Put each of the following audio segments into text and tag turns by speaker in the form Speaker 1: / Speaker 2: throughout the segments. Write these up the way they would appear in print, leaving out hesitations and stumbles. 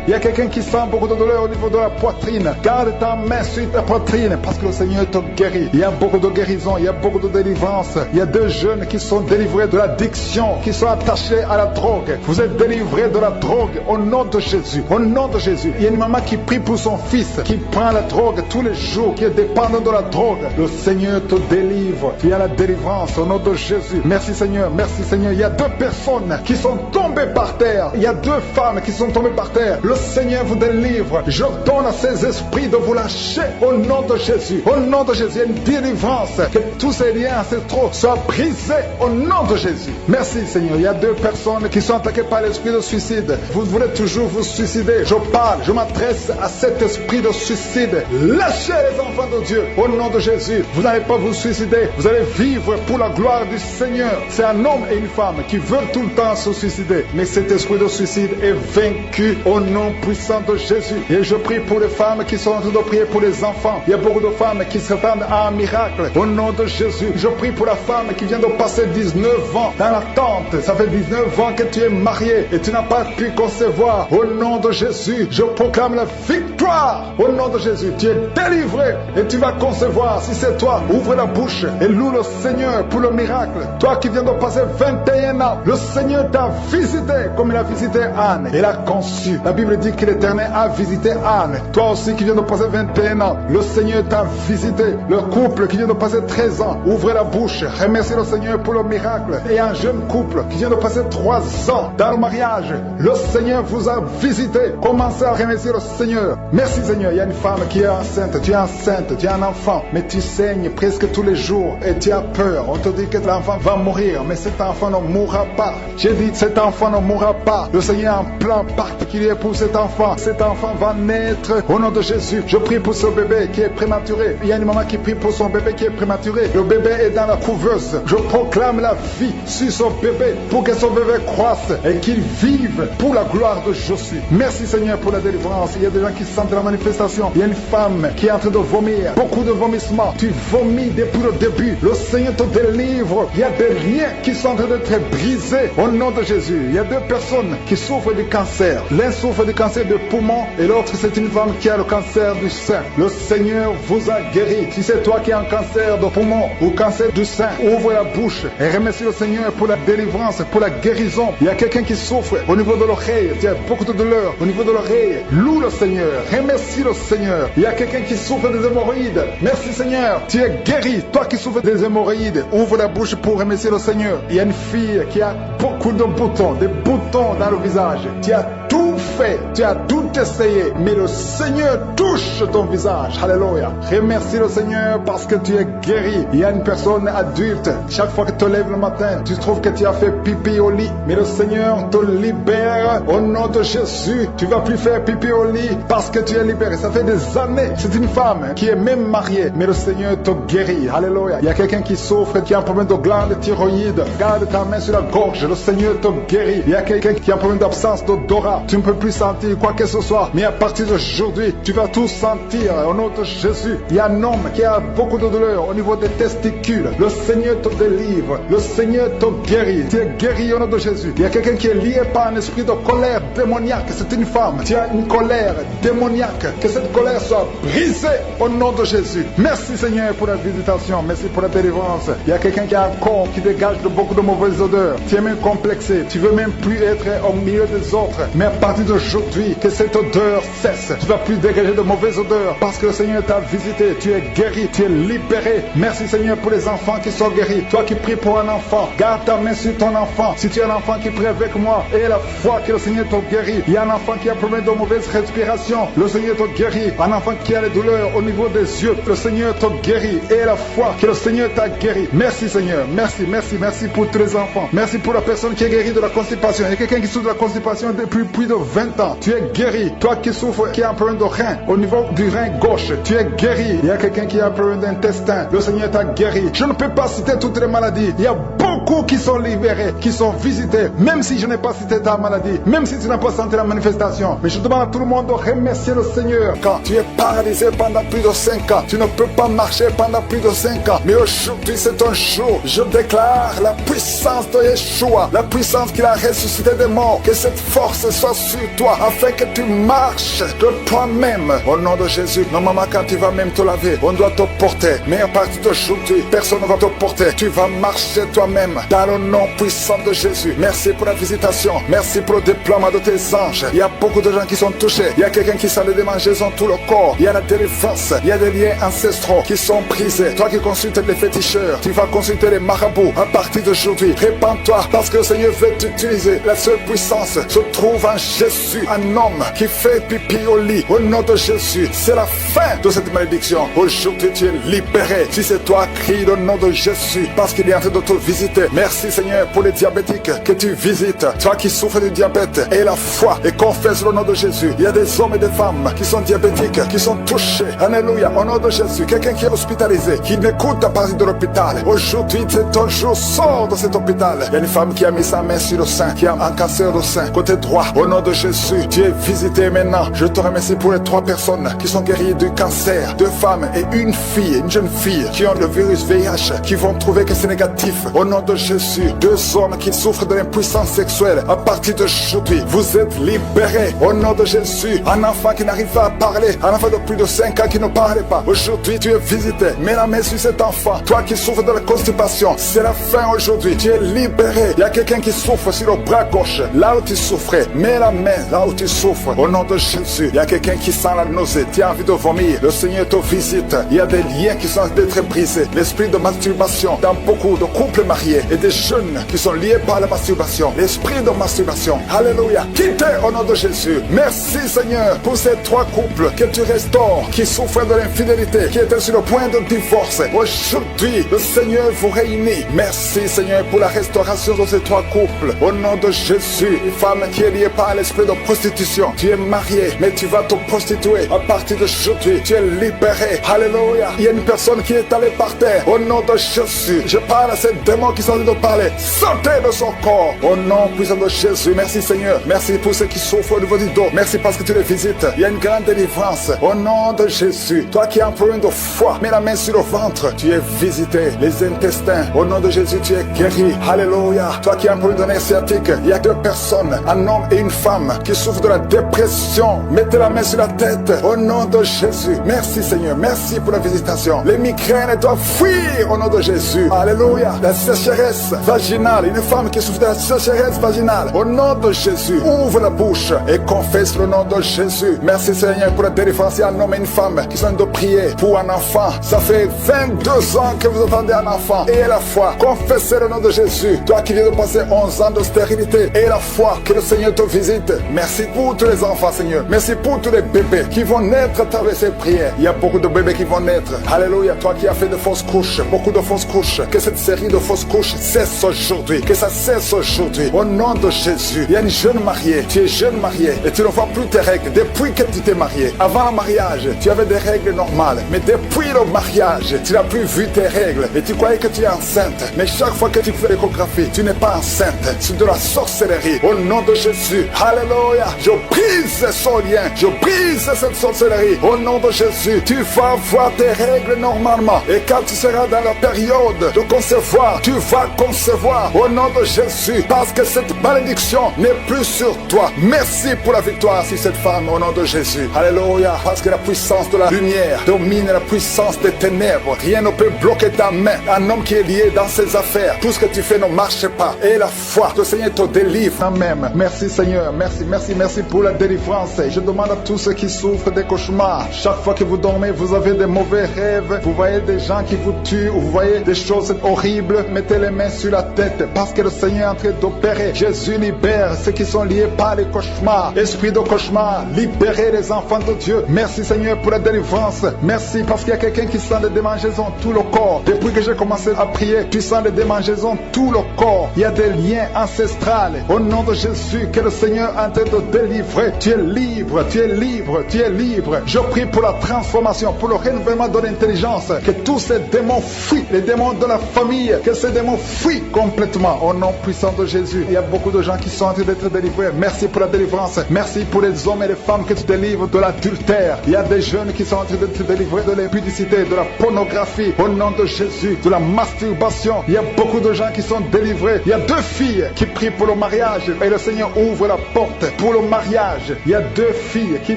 Speaker 1: Il y a quelqu'un qui sent beaucoup de douleur au niveau de la poitrine. Garde ta main sur ta poitrine parce que le Seigneur te guérit. Il y a beaucoup de guérison, il y a beaucoup de délivrance. Il y a deux jeunes qui sont délivrés de l'addiction, qui sont attachés à la drogue. Vous êtes délivrés de la drogue au nom de Jésus. Au nom de Jésus. Il y a une maman qui prie pour son fils, qui prend la drogue tous les jours, qui est dépendant de la drogue. Le Seigneur te délivre. Il y a la délivrance au nom de Jésus. Merci Seigneur, merci Seigneur. Il y a deux personnes qui sont tombées par terre. Il y a deux femmes qui sont tombées par terre. Le Seigneur vous délivre. Je donne à ces esprits de vous lâcher au nom de Jésus. Au nom de Jésus, il y a une délivrance. Que tous ces liens ancestraux soient brisés au nom de Jésus. Merci Seigneur. Il y a deux personnes qui sont attaquées par l'esprit de suicide. Vous voulez toujours vous suicider. Je parle, je m'adresse à cet esprit de suicide. Lâchez les enfants de Dieu au nom de Jésus. Vous n'allez pas vous suicider. Vous allez vivre pour la gloire du Seigneur. C'est un homme et une femme qui veulent tout le temps se suicider. Mais cet esprit de suicide est vaincu au nom puissant de Jésus. Et je prie pour les femmes qui sont en train de prier pour les enfants. Il y a beaucoup de femmes qui s'attendent à un miracle au nom de Jésus. Je prie pour la femme qui vient de passer 19 ans dans l'attente. Ça fait 19 ans que tu es marié et tu n'as pas pu concevoir. Au nom de Jésus, je proclame la victoire. Au nom de Jésus, tu es délivré et tu vas concevoir. Si c'est toi, ouvre la bouche et loue le Seigneur pour le miracle. Toi qui viens de passer 21 ans, le Seigneur t'a visité comme il a visité Anne. Il a conçu. La Bible dit que l'Éternel a visité Anne. Toi aussi qui viens de passer 21 ans, le Seigneur t'a visité. Le couple qui vient de passer 13 ans, ouvrez la bouche. Remerciez le Seigneur pour le miracle. Et un jeune couple qui vient de passer 3 ans dans le mariage, le Seigneur vous a visité. Commencez à remercier le Seigneur. Merci Seigneur. Il y a une femme qui est enceinte. Tu es enceinte, tu as un enfant, mais tu saignes presque tous les jours et tu as peur. On te dit que l'enfant va mourir, mais cet enfant ne mourra pas. J'ai dit cet enfant ne mourra pas. Le Seigneur a un plan particulier pour cet enfant. Cet enfant va naître au nom de Jésus. Je prie pour ce bébé qui est prématuré. Il y a une maman qui prie pour son bébé qui est prématuré. Le bébé est dans la couveuse. Je proclame la vie sur son bébé pour que son bébé croisse et qu'il vive pour la gloire de Jésus. Merci Seigneur pour la délivrance. Il y a des gens qui sentent la manifestation. Il y a une femme qui est en train de vomir. Beaucoup de vomissements. Tu vomis depuis le début. Le Seigneur te délivre. Il y a des liens qui sont en train d'être brisés au nom de Jésus. Il y a deux personnes qui souffrent du cancer. L'un souffre du cancer de poumon et l'autre c'est une femme qui a le cancer du sein. Le Seigneur vous a guéri. Si c'est toi qui as un cancer de poumon ou cancer du sein, ouvre la bouche et remercie le Seigneur pour la délivrance, pour la guérison. Il y a quelqu'un qui souffre au niveau de l'oreille. Tu as beaucoup de douleur au niveau de l'oreille. Loue le Seigneur. Remercie le Seigneur. Il y a quelqu'un qui souffre des hémorroïdes. Merci Seigneur. Tu es guéri. Toi qui souffres des hémorroïdes, ouvre la bouche pour remercier le Seigneur. Il y a une fille qui a beaucoup de boutons, des boutons dans le visage. Tu as tout fait, tu as tout essayé, mais le Seigneur touche ton visage. Alléluia. Remercie le Seigneur parce que tu es guéri. Il y a une personne adulte, chaque fois que tu te lèves le matin, tu trouves que tu as fait pipi au lit, mais le Seigneur te libère au nom de Jésus. Tu vas plus faire pipi au lit parce que tu es libéré. Ça fait des années. C'est une femme qui est même mariée, mais le Seigneur te guérit. Alléluia. Il y a quelqu'un qui souffre, qui a un problème de glande thyroïde. Garde ta main sur la gorge, le Seigneur te guérit. Il y a quelqu'un qui a un problème d'absence d'odorat. Tu ne peux plus sentir quoi que ce soit, mais à partir d'aujourd'hui, tu vas tout sentir au nom de Jésus. Il y a un homme qui a beaucoup de douleur au niveau des testicules. Le Seigneur te délivre. Le Seigneur te guérit. Tu es guéri au nom de Jésus. Il y a quelqu'un qui est lié par un esprit de colère démoniaque. C'est une femme. Tu as une colère démoniaque. Que cette colère soit brisée au nom de Jésus. Merci Seigneur pour la visitation. Merci pour la délivrance. Il y a quelqu'un qui a un corps qui dégage de beaucoup de mauvaises odeurs. Tu es même complexé. Tu veux même plus être au milieu des autres. Mais à partir d'aujourd'hui, que cette odeur cesse. Tu ne vas plus dégager de mauvaises odeurs parce que le Seigneur t'a visité. Tu es guéri. Tu es libéré. Merci Seigneur pour les enfants qui sont guéris. Toi qui pries pour un enfant, garde ta main sur ton enfant. Si tu as un enfant qui prie avec moi et la foi que le Seigneur te guérit. Il y a un enfant qui a problème de mauvaise respiration. Le Seigneur te guérit. Un enfant qui a les douleurs au niveau des yeux. Le Seigneur te guérit. Et la foi que le Seigneur t'a guéri. Merci Seigneur. Merci, merci, merci pour tous les enfants. Merci pour la personne qui est guérie de la constipation. Il y a quelqu'un qui souffre de la constipation depuis plus de 20 ans. Tu es guéri. Toi qui souffres, qui a un problème de rein, au niveau du rein gauche, tu es guéri. Il y a quelqu'un qui a un problème d'intestin. Le Seigneur t'a guéri. Je ne peux pas citer toutes les maladies. Il y a beaucoup beaucoup qui sont libérés, qui sont visités, même si je n'ai pas cité ta maladie, même si tu n'as pas senti la manifestation. Mais je demande à tout le monde de remercier le Seigneur. Quand tu es paralysé pendant plus de 5 ans, tu ne peux pas marcher pendant plus de 5 ans. Mais aujourd'hui, c'est un jour. Je déclare la puissance de Yeshua, la puissance qu'il a ressuscité des morts. Que cette force soit sur toi, afin que tu marches de toi-même. Au nom de Jésus, normalement, quand tu vas même te laver, on doit te porter. Mais à partir d'aujourd'hui, personne ne va te porter. Tu vas marcher toi-même dans le nom puissant de Jésus. Merci pour la visitation. Merci pour le déploiement de tes anges. Il y a beaucoup de gens qui sont touchés. Il y a quelqu'un qui sent les démangeaisons tout le corps. Il y a la délivrance. Il y a des liens ancestraux qui sont brisés. Toi qui consultes les féticheurs, tu vas consulter les marabouts. À partir d'aujourd'hui, répands-toi parce que le Seigneur veut t'utiliser. La seule puissance se trouve en Jésus, un homme qui fait pipi au lit. Au nom de Jésus, c'est la fin de cette malédiction. Aujourd'hui, tu es libéré. Si c'est toi, crie le nom de Jésus parce qu'il est en train de te visiter. Merci Seigneur pour les diabétiques que tu visites. Toi qui souffres du diabète, aie la foi et confesse le nom de Jésus. Il y a des hommes et des femmes qui sont diabétiques, qui sont touchés. Alléluia, au nom de Jésus. Quelqu'un qui est hospitalisé, qui m'écoute à partir de l'hôpital. Aujourd'hui, c'est ton jour. Sors de cet hôpital. Il y a une femme qui a mis sa main sur le sein, qui a un cancer au sein, côté droit. Au nom de Jésus, tu es visité maintenant. Je te remercie pour les 3 personnes qui sont guéries du cancer. 2 femmes et une fille, une jeune fille, qui ont le virus VIH, qui vont trouver que c'est négatif. Au nom de Jésus, 2 hommes qui souffrent de l'impuissance sexuelle. À partir d'aujourd'hui, vous êtes libérés. Au nom de Jésus, un enfant qui n'arrive pas à parler, un enfant de plus de 5 ans qui ne parlait pas. Aujourd'hui, tu es visité. Mets la main sur cet enfant. Toi qui souffres de la constipation, c'est la fin aujourd'hui. Tu es libéré. Il y a quelqu'un qui souffre sur le bras gauche. Là où tu souffrais, mets la main là où tu souffres. Au nom de Jésus, il y a quelqu'un qui sent la nausée. Tu as envie de vomir. Le Seigneur te visite. Il y a des liens qui sont d'être brisés. L'esprit de masturbation dans beaucoup de couples mariés et des jeunes qui sont liés par la masturbation. L'esprit de masturbation. Alléluia. Quittez au nom de Jésus. Merci Seigneur pour ces 3 couples que tu restaures, qui souffrent de l'infidélité, qui étaient sur le point de divorce. Aujourd'hui, le Seigneur vous réunit. Merci Seigneur pour la restauration de ces 3 couples. Au nom de Jésus, une femme qui est liée par l'esprit de prostitution. Tu es marié, mais tu vas te prostituer. À partir d'aujourd'hui, tu es libéré. Alléluia. Il y a une personne qui est allée par terre. Au nom de Jésus, je parle à ces démons qui sont en train de parler. Sortez de son corps. Au nom puissant de Jésus. Merci Seigneur. Merci pour ceux qui souffrent au niveau du dos. Merci parce que tu les visites. Il y a une grande délivrance. Au nom de Jésus. Toi qui as un problème de foi, mets la main sur le ventre. Tu es visité. Les intestins. Au nom de Jésus, tu es guéri. Alléluia. Toi qui as un problème de nerf sciatique, il y a 2 personnes, un homme et une femme, qui souffrent de la dépression. Mettez la main sur la tête. Au nom de Jésus. Merci Seigneur. Merci pour la visitation. Les migraines doivent fuir au nom de Jésus. Alléluia. La sécheresse vaginale. Une femme qui souffre de la sécheresse vaginale. Au nom de Jésus. Ouvre la bouche et confesse le nom de Jésus. Merci Seigneur pour la délivrance. Il y a un homme et une femme qui sont en train de prier pour un enfant. Ça fait 22 ans que vous attendez un enfant. Et la foi. Confessez le nom de Jésus. Toi qui viens de passer 11 ans de stérilité. Et la foi. Que le Seigneur te visite. Merci pour tous les enfants Seigneur. Merci pour tous les bébés qui vont naître à travers ces prières. Il y a beaucoup de bébés qui vont naître. Alléluia. Toi qui as fait de fausses couches. Beaucoup de fausses couches. Que cette série de fausses couches cesse aujourd'hui. Que ça cesse aujourd'hui. Au nom de Jésus. Il y a une jeune mariée. Tu es jeune mariée. Et tu ne vois plus tes règles. Depuis que tu t'es marié. Avant le mariage, tu avais des règles normales. Mais depuis le mariage, tu n'as plus vu tes règles. Et tu croyais que tu es enceinte. Mais chaque fois que tu fais l'échographie, tu n'es pas enceinte. C'est de la sorcellerie. Au nom de Jésus. Alléluia. Je brise son lien. Je brise cette sorcellerie. Au nom de Jésus. Tu vas voir tes règles normalement. Et quand tu seras dans la période de concevoir, tu vas concevoir. Au nom de Jésus. Parce que cette malédiction n'est plus sur toi. Merci pour la victoire sur cette femme. Au nom de Jésus. Alléluia. Parce que la puissance de la lumière domine la puissance des ténèbres. Rien ne peut bloquer ta main. Un homme qui est lié dans ses affaires. Tout ce que tu fais ne marche pas. Et la foi. Le Seigneur te délivre. Amen. Merci Seigneur. Merci pour la délivrance. Je demande à tous ceux qui souffrent des cauchemars. Chaque fois que vous dormez, vous avez des mauvais rêves. Vous voyez des gens qui vous tuent. Vous voyez des choses horribles. Mettez les mains sur la tête. Parce que le Seigneur est en train d'opérer. Jésus libère ceux qui sont liés par les cauchemars. Esprit de cauchemar, libérez les enfants de Dieu. Merci Seigneur pour la délivrance. Merci parce qu'il y a quelqu'un qui sent des démangeaisons tout le corps. Depuis que j'ai commencé à prier, tu sens des démangeaisons tout le corps. Il y a des liens ancestrales. Au nom de Jésus, que le Seigneur est en train de délivrer. Tu es libre, tu es libre, tu es libre. Je prie pour la transformation, pour le renouvellement de l'intelligence. Que tous ces démons fuient. Les démons de dans la famille, que ces démons fuient complètement au nom puissant de Jésus. Il y a beaucoup de gens qui sont en train d'être délivrés. Merci pour la délivrance. Merci pour les hommes et les femmes que tu délivres de l'adultère. Il y a des jeunes qui sont en train d'être délivrés de l'impudicité, de la pornographie, au nom de Jésus, de la masturbation. Il y a beaucoup de gens qui sont délivrés. Il y a 2 filles qui prient pour le mariage et le Seigneur ouvre la porte pour le mariage. Il y a 2 filles qui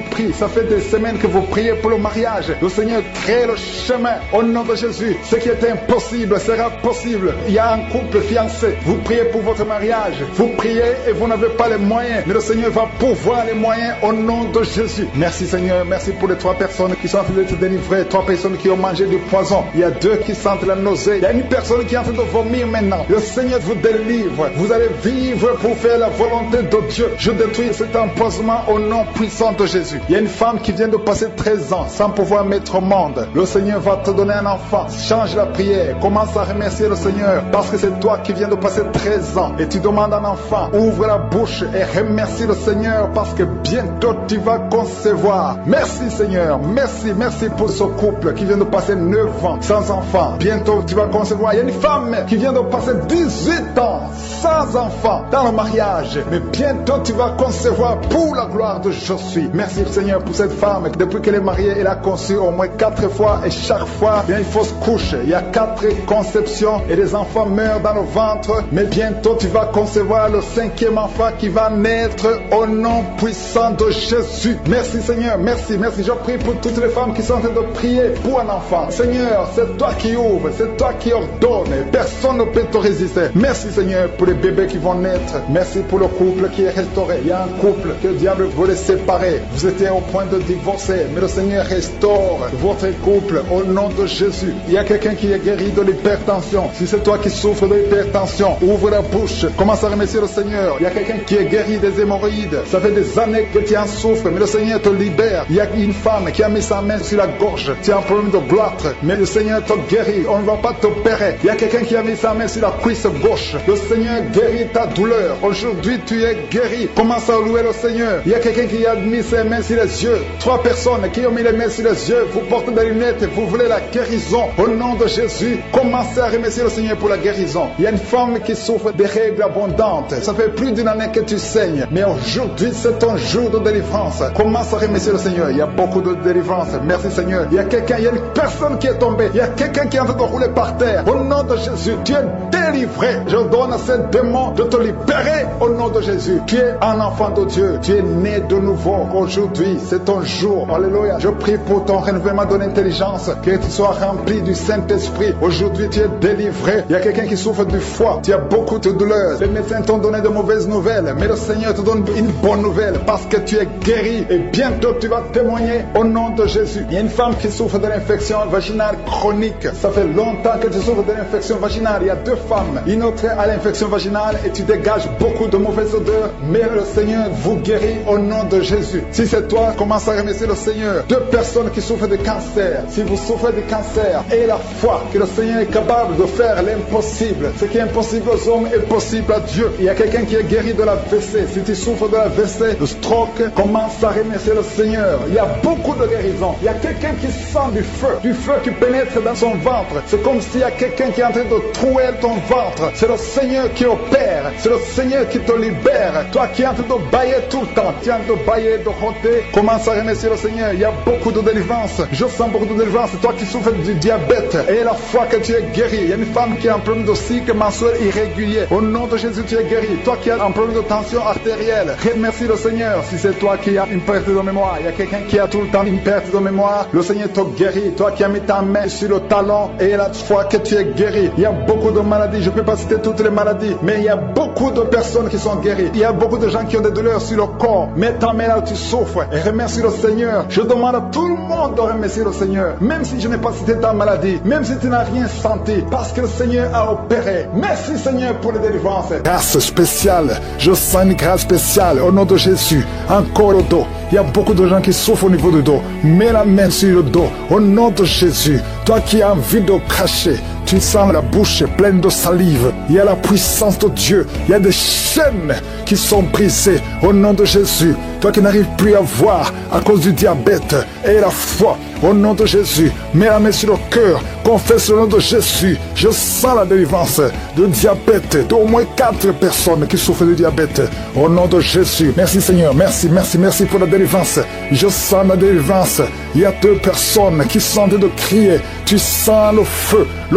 Speaker 1: prient. Ça fait des semaines que vous priez pour le mariage. Le Seigneur crée le chemin au nom de Jésus. Ce qui est impossible sera possible. Il y a un couple fiancé. Vous priez pour votre mariage. Vous priez et vous n'avez pas les moyens. Mais le Seigneur va pourvoir les moyens au nom de Jésus. Merci Seigneur. Merci pour les 3 personnes qui sont en train d'être délivrées. 3 personnes qui ont mangé du poison. Il y a 2 qui sentent la nausée. Il y a une personne qui est en train de vomir maintenant. Le Seigneur vous délivre. Vous allez vivre pour faire la volonté de Dieu. Je détruis cet empoisonnement au nom puissant de Jésus. Il y a une femme qui vient de passer 13 ans sans pouvoir mettre au monde. Le Seigneur va te donner un enfant. Change la prière. Commence à remercier le Seigneur parce que c'est toi qui viens de passer 13 ans et tu demandes un enfant. Ouvre la bouche et remercie le Seigneur parce que bientôt tu vas concevoir. Merci Seigneur. Merci pour ce couple qui vient de passer 9 ans sans enfant. Bientôt tu vas concevoir. Il y a une femme qui vient de passer 18 ans sans enfant dans le mariage. Mais bientôt tu vas concevoir pour la gloire de Je suis. Merci Seigneur pour cette femme. Depuis qu'elle est mariée, elle a conçu au moins 4 fois et chaque fois il y a une fausse couche. Il y a 4 conceptions et les enfants meurent dans le ventre. Mais bientôt tu vas concevoir le 5e enfant qui va naître au nom puissant de Jésus. Merci Seigneur, merci. Je prie pour toutes les femmes qui sont en train de prier pour un enfant. Seigneur, c'est toi qui ouvres, c'est toi qui ordonnes. Personne ne peut te résister. Merci Seigneur pour les bébés qui vont naître. Merci pour le couple qui est restauré. Il y a un couple que le diable voulait séparer. Vous étiez au point de divorcer, mais le Seigneur restaure votre couple au nom de Jésus. Il y a quelqu'un qui est guéri de l'hypertension. Si c'est toi qui souffres de l'hypertension, ouvre la bouche. Commence à remercier le Seigneur. Il y a quelqu'un qui est guéri des hémorroïdes. Ça fait des années que tu en souffres, mais le Seigneur te libère. Il y a une femme qui a mis sa main sur la gorge. Tu as un problème de gloître, mais le Seigneur te guérit. On ne va pas t'opérer. Il y a quelqu'un qui a mis sa main sur la cuisse gauche. Le Seigneur guérit ta douleur. Aujourd'hui, tu es guéri. Commence à louer le Seigneur. Il y a quelqu'un qui a mis ses mains sur les yeux. 3 personnes qui ont mis les mains sur les yeux. Vous portez des lunettes et vous voulez la guérison. Au nom de Jésus, commencez à remercier le Seigneur pour la guérison. Il y a une femme qui souffre des règles abondantes. Ça fait plus d'une année que tu saignes. Mais aujourd'hui, c'est ton jour de délivrance. Commence à remercier le Seigneur. Il y a beaucoup de délivrance. Merci Seigneur. Il y a une personne qui est tombée. Il y a quelqu'un qui est en train de rouler par terre. Au nom de Jésus, tu es délivré. Je donne à ces démons de te libérer au nom de Jésus. Tu es un enfant de Dieu. Tu es né de nouveau. Aujourd'hui, c'est ton jour. Alléluia. Je prie pour ton renouvellement de l'intelligence. Que tu sois rempli du Saint-Esprit. Aujourd'hui, tu es délivré. Il y a quelqu'un qui souffre du foie. Tu as beaucoup de douleurs. Les médecins t'ont donné de mauvaises nouvelles. Mais le Seigneur te donne une bonne nouvelle parce que tu es guéri. Et bientôt, tu vas témoigner au nom de Jésus. Il y a une femme qui souffre de l'infection vaginale chronique. Ça fait longtemps que tu souffres de l'infection vaginale. Il y a 2 femmes. Une autre a l'infection vaginale et tu dégages beaucoup de mauvaises odeurs. Mais le Seigneur vous guérit au nom de Jésus. Si c'est toi, commence à remercier le Seigneur. 2 personnes qui souffrent de cancer. Si vous souffrez de cancer, ayez la foi que le Seigneur est capable de faire l'impossible. Ce qui est impossible aux hommes est possible à Dieu. Il y a quelqu'un qui est guéri de la WC. Si tu souffres de la WC, de stroke, commence à remercier le Seigneur. Il y a beaucoup de guérisons. Il y a quelqu'un qui sent du feu qui pénètre dans son ventre. C'est comme s'il y a quelqu'un qui est en train de trouer ton ventre. C'est le Seigneur qui opère. C'est le Seigneur qui te libère. Toi qui es en train de bailler tout le temps, tu es en train de bailler, de rôter, commence à remercier le Seigneur. Il y a beaucoup de délivrance. Je sens beaucoup de délivrance. Toi qui souffres du diabète, et la foi que tu es guéri. Il y a une femme qui a un problème de cycle mensuel irrégulier. Au nom de Jésus, tu es guéri. Toi qui as un problème de tension artérielle, remercie le Seigneur. Si c'est toi qui as une perte de mémoire, il y a quelqu'un qui a tout le temps une perte de mémoire, le Seigneur te guérit. Toi qui as mis ta main sur le talon et la foi que tu es guéri. Il y a beaucoup de maladies. Je ne peux pas citer toutes les maladies, mais il y a beaucoup de personnes qui sont guéries. Il y a beaucoup de gens qui ont des douleurs sur le corps. Mets ta main là où tu souffres et remercie le Seigneur. Je demande à tout le monde de remercier le Seigneur. Même si je n'ai pas cité ta maladie, même si tu n'as rien senti, parce que le Seigneur a opéré. Merci Seigneur pour les délivrances. Grâce spéciale. Je sens une grâce spéciale au nom de Jésus. Encore le dos. Il y a beaucoup de gens qui souffrent au niveau du dos. Mets la main sur le dos au nom de Jésus. Toi qui as envie de cracher, tu sens la bouche pleine de salive. Il y a la puissance de Dieu. Il y a des chaînes qui sont brisées au nom de Jésus. toi qui n'arrives plus à voir à cause du diabète, et la foi, au nom de Jésus, mets la main sur le cœur, confesse le nom de Jésus. Je sens la délivrance de diabète, d'au moins 4 personnes qui souffrent de diabète, au nom de Jésus. Merci Seigneur, merci pour la délivrance. Je sens la délivrance. Il y a 2 personnes qui sont en train de crier. Tu sens le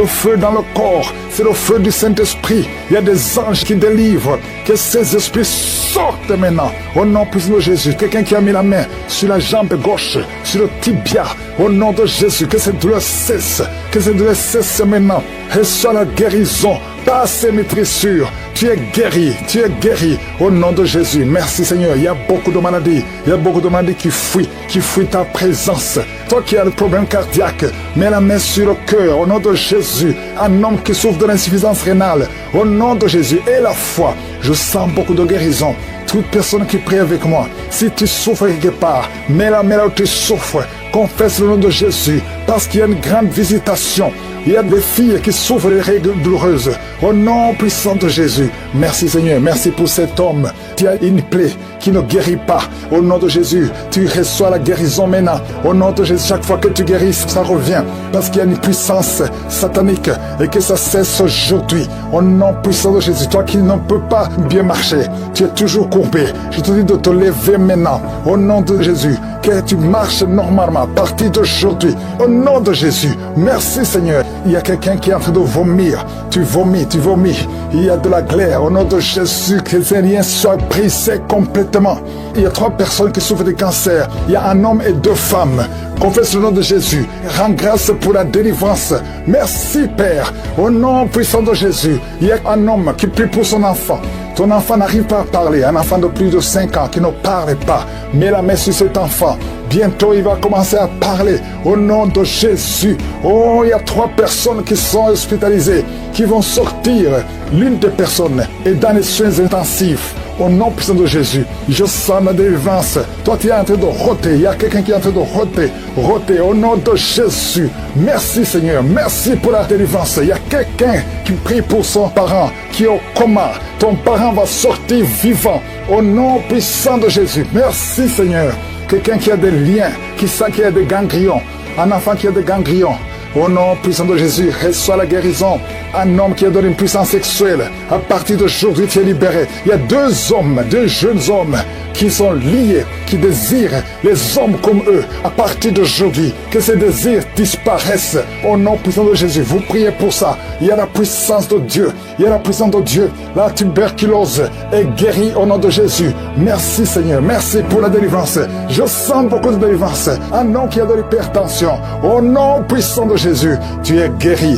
Speaker 1: feu dans le corps. C'est le feu du Saint-Esprit. Il y a des anges qui délivrent. Que ces esprits sortent maintenant. Au nom puissant de Jésus. Quelqu'un qui a mis la main sur la jambe gauche, sur le tibia. Au nom de Jésus. Que cette douleur cesse. Que cette douleur cesse maintenant. Reçois la guérison. Par ces maîtrissures. Tu es guéri au nom de Jésus. Merci Seigneur. Il y a beaucoup de maladies. Il y a beaucoup de maladies qui fuient ta présence. Toi qui as le problème cardiaque, mets la main sur le cœur au nom de Jésus. Un homme qui souffre de l'insuffisance rénale, au nom de Jésus. Et la foi, je sens beaucoup de guérison. Toute personne qui prie avec moi, si tu souffres quelque part, mets la main là où tu souffres. Confesse le nom de Jésus, parce qu'il y a une grande visitation. Il y a des filles qui souffrent des règles douloureuses. Au nom puissant de Jésus. Merci Seigneur. Merci pour cet homme qui a une plaie qui ne guérit pas. Au nom de Jésus, tu reçois la guérison maintenant. Au nom de Jésus, chaque fois que tu guéris, ça revient. Parce qu'il y a une puissance satanique et que ça cesse aujourd'hui. Au nom puissant de Jésus, toi qui ne peux pas bien marcher, tu es toujours courbé. Je te dis de te lever maintenant. Au nom de Jésus, que tu marches normalement à partir d'aujourd'hui. Au nom de Jésus, merci Seigneur. Il y a quelqu'un qui est en train de vomir. Tu vomis. Il y a de la glaire. Au nom de Jésus, que ces liens soient brisés complètement. Il y a 3 personnes qui souffrent de cancer. Il y a un homme et 2 femmes. Confesse le nom de Jésus. Rends grâce pour la délivrance. Merci Père. Au nom puissant de Jésus, il y a un homme qui prie pour son enfant. Ton enfant n'arrive pas à parler. Un enfant de plus de 5 ans qui ne parle pas. Mets la main sur cet enfant. Bientôt, il va commencer à parler au nom de Jésus. Oh, il y a 3 personnes qui sont hospitalisées, qui vont sortir. L'une des personnes est dans les soins intensifs. Au nom puissant de Jésus, je sens la délivrance. Toi, tu es en train de roter. Il y a quelqu'un qui est en train de roter au nom de Jésus. Merci Seigneur. Merci pour la délivrance. Il y a quelqu'un qui prie pour son parent qui est au coma. Ton parent va sortir vivant au nom puissant de Jésus. Merci Seigneur. Quelqu'un qui a des liens, qui sent qu'il y a des ganglions. Un enfant qui a des ganglions. Au nom puissant de Jésus, reçois la guérison. Un homme qui a donné une puissance sexuelle. À partir d'aujourd'hui, tu es libéré. Il y a 2 jeunes hommes qui sont liés, qui désirent les hommes comme eux. À partir d'aujourd'hui, que ces désirs disparaissent. Au nom puissant de Jésus, vous priez pour ça. Il y a la puissance de Dieu. Il y a la puissance de Dieu. La tuberculose est guérie au nom de Jésus. Merci Seigneur. Merci pour la délivrance. Je sens beaucoup de délivrance. Un homme qui a de l'hypertension. Au nom puissant de Jésus, tu es guéri.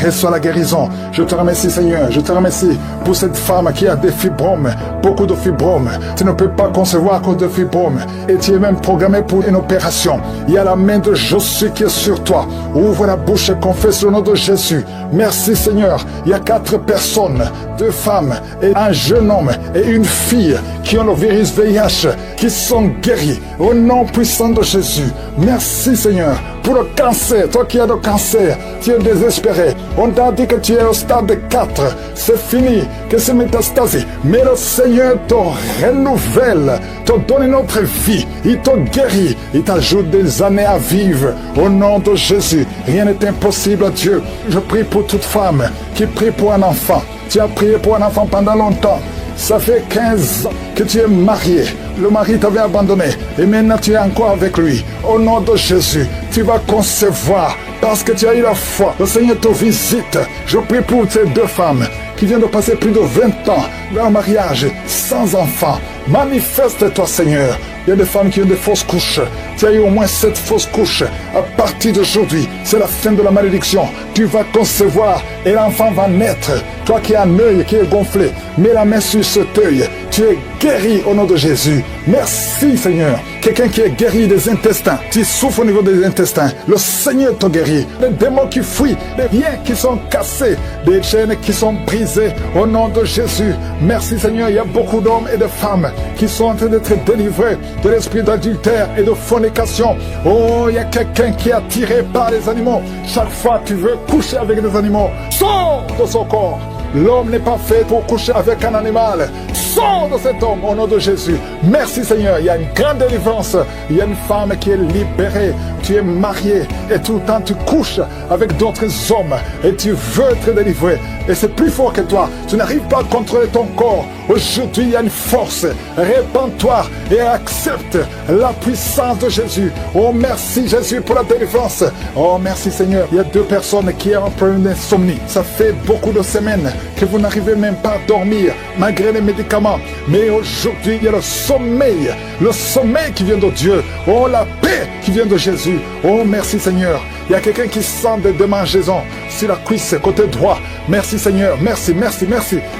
Speaker 1: Reçois la guérison. Je te remercie Seigneur. Je te remercie pour cette femme qui a des fibromes. Beaucoup de fibromes. Tu ne peux pas concevoir à cause de fibromes. Et tu es même programmé pour une opération. Il y a la main de Jésus qui est sur toi. Ouvre la bouche et confesse le nom de Jésus. Merci Seigneur. Il y a 4 personnes, 2 femmes et un jeune homme et une fille qui ont le virus VIH, qui sont guéris au nom puissant de Jésus. Merci Seigneur pour le cancer. Toi qui as le cancer, tu es désespéré. On t'a dit que tu es au stade 4. C'est fini, que c'est métastasé. Mais le Seigneur te renouvelle, te donne une autre vie. Il te guérit. Il t'ajoute des années à vivre. Au nom de Jésus, rien n'est impossible à Dieu. Je prie pour toute femme qui prie pour un enfant. Tu as prié pour un enfant pendant longtemps. Ça fait 15 ans que tu es marié. Le mari t'avait abandonné et maintenant tu es encore avec lui. Au nom de Jésus, tu vas concevoir parce que tu as eu la foi. Le Seigneur te visite. Je prie pour ces 2 femmes qui viennent de passer plus de 20 ans dans le mariage sans enfant. Manifeste-toi Seigneur. Il y a des femmes qui ont des fausses couches. Tu as eu au moins 7 fausses couches. À partir d'aujourd'hui, c'est la fin de la malédiction. Tu vas concevoir et l'enfant va naître. Toi qui as un œil qui est gonflé, mets la main sur cet œil. Tu es guéri au nom de Jésus. Merci Seigneur. Quelqu'un qui est guéri des intestins. Tu souffres au niveau des intestins. Le Seigneur te guérit. Les démons qui fuient, les liens qui sont cassés, des chaînes qui sont brisées au nom de Jésus. Merci Seigneur. Il y a beaucoup d'hommes et de femmes qui sont en train d'être délivrés de l'esprit d'adultère et de fornication. Oh, il y a quelqu'un qui est attiré par les animaux. Chaque fois que tu veux coucher avec des animaux, sors de son corps. L'homme n'est pas fait pour coucher avec un animal. Sors de cet homme au nom de Jésus. Merci Seigneur, il y a une grande délivrance. Il y a une femme qui est libérée. Tu es marié et tout le temps tu couches avec d'autres hommes et tu veux être délivré. Et c'est plus fort que toi. Tu n'arrives pas à contrôler ton corps. Aujourd'hui, il y a une force. Répands-toi et accepte la puissance de Jésus. Oh, merci Jésus pour la délivrance. Oh, merci Seigneur. Il y a 2 personnes qui ont un problème d'insomnie. Ça fait beaucoup de semaines que vous n'arrivez même pas à dormir malgré les médicaments. Mais aujourd'hui, il y a le sommeil qui vient de Dieu. Oh, la paix qui vient de Jésus. Oh, merci Seigneur. Il y a quelqu'un qui sent des démangeaisons sur la cuisse, côté droit. Merci Seigneur, merci.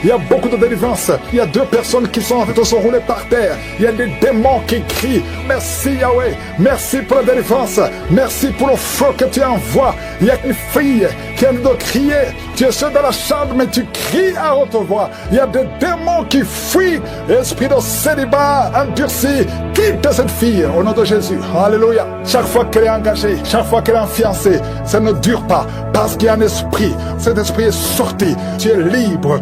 Speaker 1: Il y a beaucoup de délivrance. Il y a 2 personnes qui sont roulées par terre. Il y a des démons qui crient. Merci Yahweh, merci pour la délivrance. Merci pour le feu que tu envoies. Il y a une fille qui a envie de crier. Tu es seul dans la chambre, mais tu cries à haute voix. Il y a des démons qui fuient. Esprit de célibat endurci, quitte cette fille au nom de Jésus. Alléluia. Chaque fois qu'elle est engagée, chaque fois qu'elle est fiancée, ça ne dure pas parce qu'il y a un esprit. Cet esprit est sorti. Tu es libre.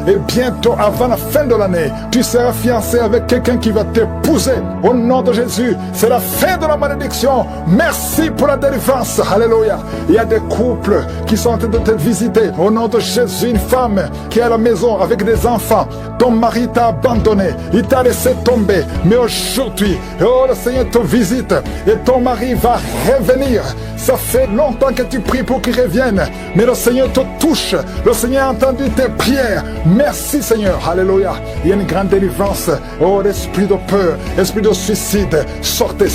Speaker 1: Et bientôt, avant la fin de l'année, tu seras fiancé avec quelqu'un qui va t'épouser. Au nom de Jésus, c'est la fin de la malédiction. Merci pour la délivrance. Alléluia. Il y a des couples qui sont en train de te visiter. Au nom de Jésus, une femme qui est à la maison avec des enfants. Ton mari t'a abandonné. Il t'a laissé tomber. Mais aujourd'hui, oh, le Seigneur te visite et ton mari va revenir. Ça fait longtemps que tu pries pour qu'il revienne. Mais le Seigneur te touche. Le Seigneur a entendu tes prières. Merci Seigneur. Alléluia. Il y a une grande délivrance. Oh, l'esprit de peur, esprit de suicide. Sortez.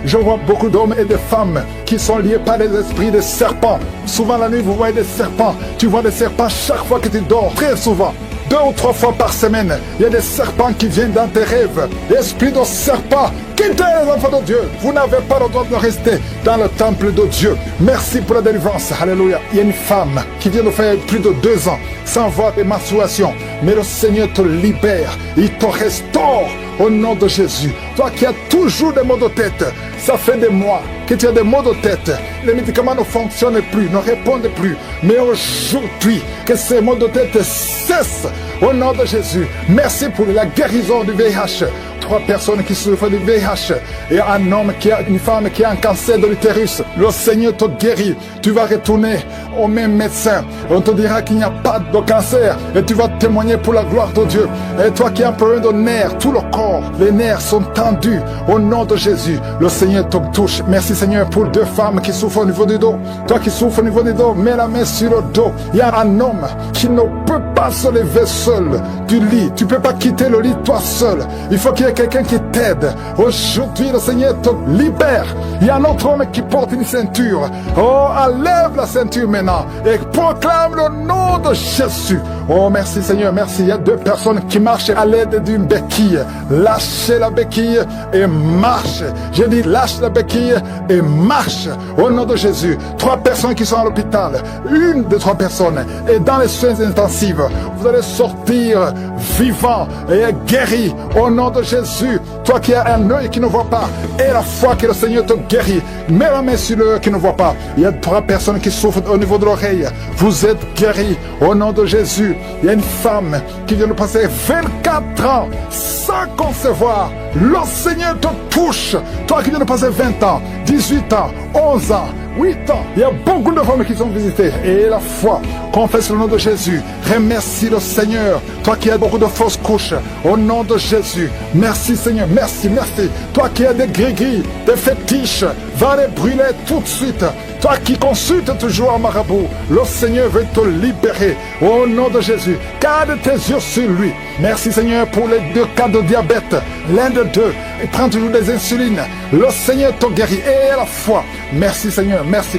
Speaker 1: Je vois beaucoup d'hommes et de femmes qui sont liés par les esprits de serpents. Souvent la nuit, vous voyez des serpents. Tu vois des serpents chaque fois que tu dors. Très souvent. 2 ou 3 fois par semaine, il y a des serpents qui viennent dans tes rêves. Esprit de serpent, quittez les enfants de Dieu. Vous n'avez pas le droit de rester dans le temple de Dieu. Merci pour la délivrance. Alléluia. Il y a une femme qui vient de faire plus de 2 ans sans voir des menstruations. Mais le Seigneur te libère. Il te restaure au nom de Jésus. Toi qui as toujours des maux de tête, ça fait des mois que tu as des maux de tête. Les médicaments ne fonctionnent plus, ne répondent plus. Mais aujourd'hui, que ces maux de tête cessent au nom de Jésus. Merci pour la guérison du VIH. 3 personnes qui souffrent du VIH et un homme une femme qui a un cancer de l'utérus. Le Seigneur te guérit. Tu vas retourner au même médecin. On te dira qu'il n'y a pas de cancer et tu vas témoigner pour la gloire de Dieu. Et toi qui as un problème de nerfs, tout le corps, les nerfs sont tendus au nom de Jésus. Le Seigneur te touche. Merci Seigneur pour 2 femmes qui souffrent au niveau du dos. Toi qui souffres au niveau du dos, mets la main sur le dos. Il y a un homme qui ne peut pas se lever seul du lit. Tu ne peux pas quitter le lit toi seul. Il faut qu'il y ait quelqu'un qui t'aide. Aujourd'hui, le Seigneur te libère. Il y a un autre homme qui porte une ceinture. Oh, enlève la ceinture maintenant et proclame le nom de Jésus. Oh, merci Seigneur, merci. Il y a 2 personnes qui marchent à l'aide d'une béquille. Lâchez la béquille et marche. J'ai dit lâche la béquille et marche. Au nom de Jésus. 3 personnes qui sont à l'hôpital. Une des 3 personnes est dans les soins intensifs. Vous allez sortir vivant et guéri au nom de Jésus. Toi qui as un œil qui ne voit pas et la foi que le Seigneur te guérit, mets la main sur l'œil qui ne voit pas. Il y a 3 personnes qui souffrent au niveau de l'oreille. Vous êtes guéris au nom de Jésus. Il y a une femme qui vient de passer 24 ans sans concevoir. Le Seigneur te touche. Toi qui viens de passer 20 ans, 18 ans, 11 ans, 8 ans. Il y a beaucoup de femmes qui sont visitées. Et la foi, confesse le nom de Jésus. Remercie le Seigneur. Toi qui as beaucoup de fausses couches, au nom de Jésus. Merci Seigneur, merci. Toi qui as des gris-gris, des fétiches, va les brûler tout de suite. Toi qui consultes toujours un marabout, le Seigneur veut te libérer. Au nom de Jésus, garde tes yeux sur lui. Merci Seigneur pour les 2 cas de diabète. L'un de 2, il prend toujours des insulines. Le Seigneur te guérit. Et la foi. Merci Seigneur, merci.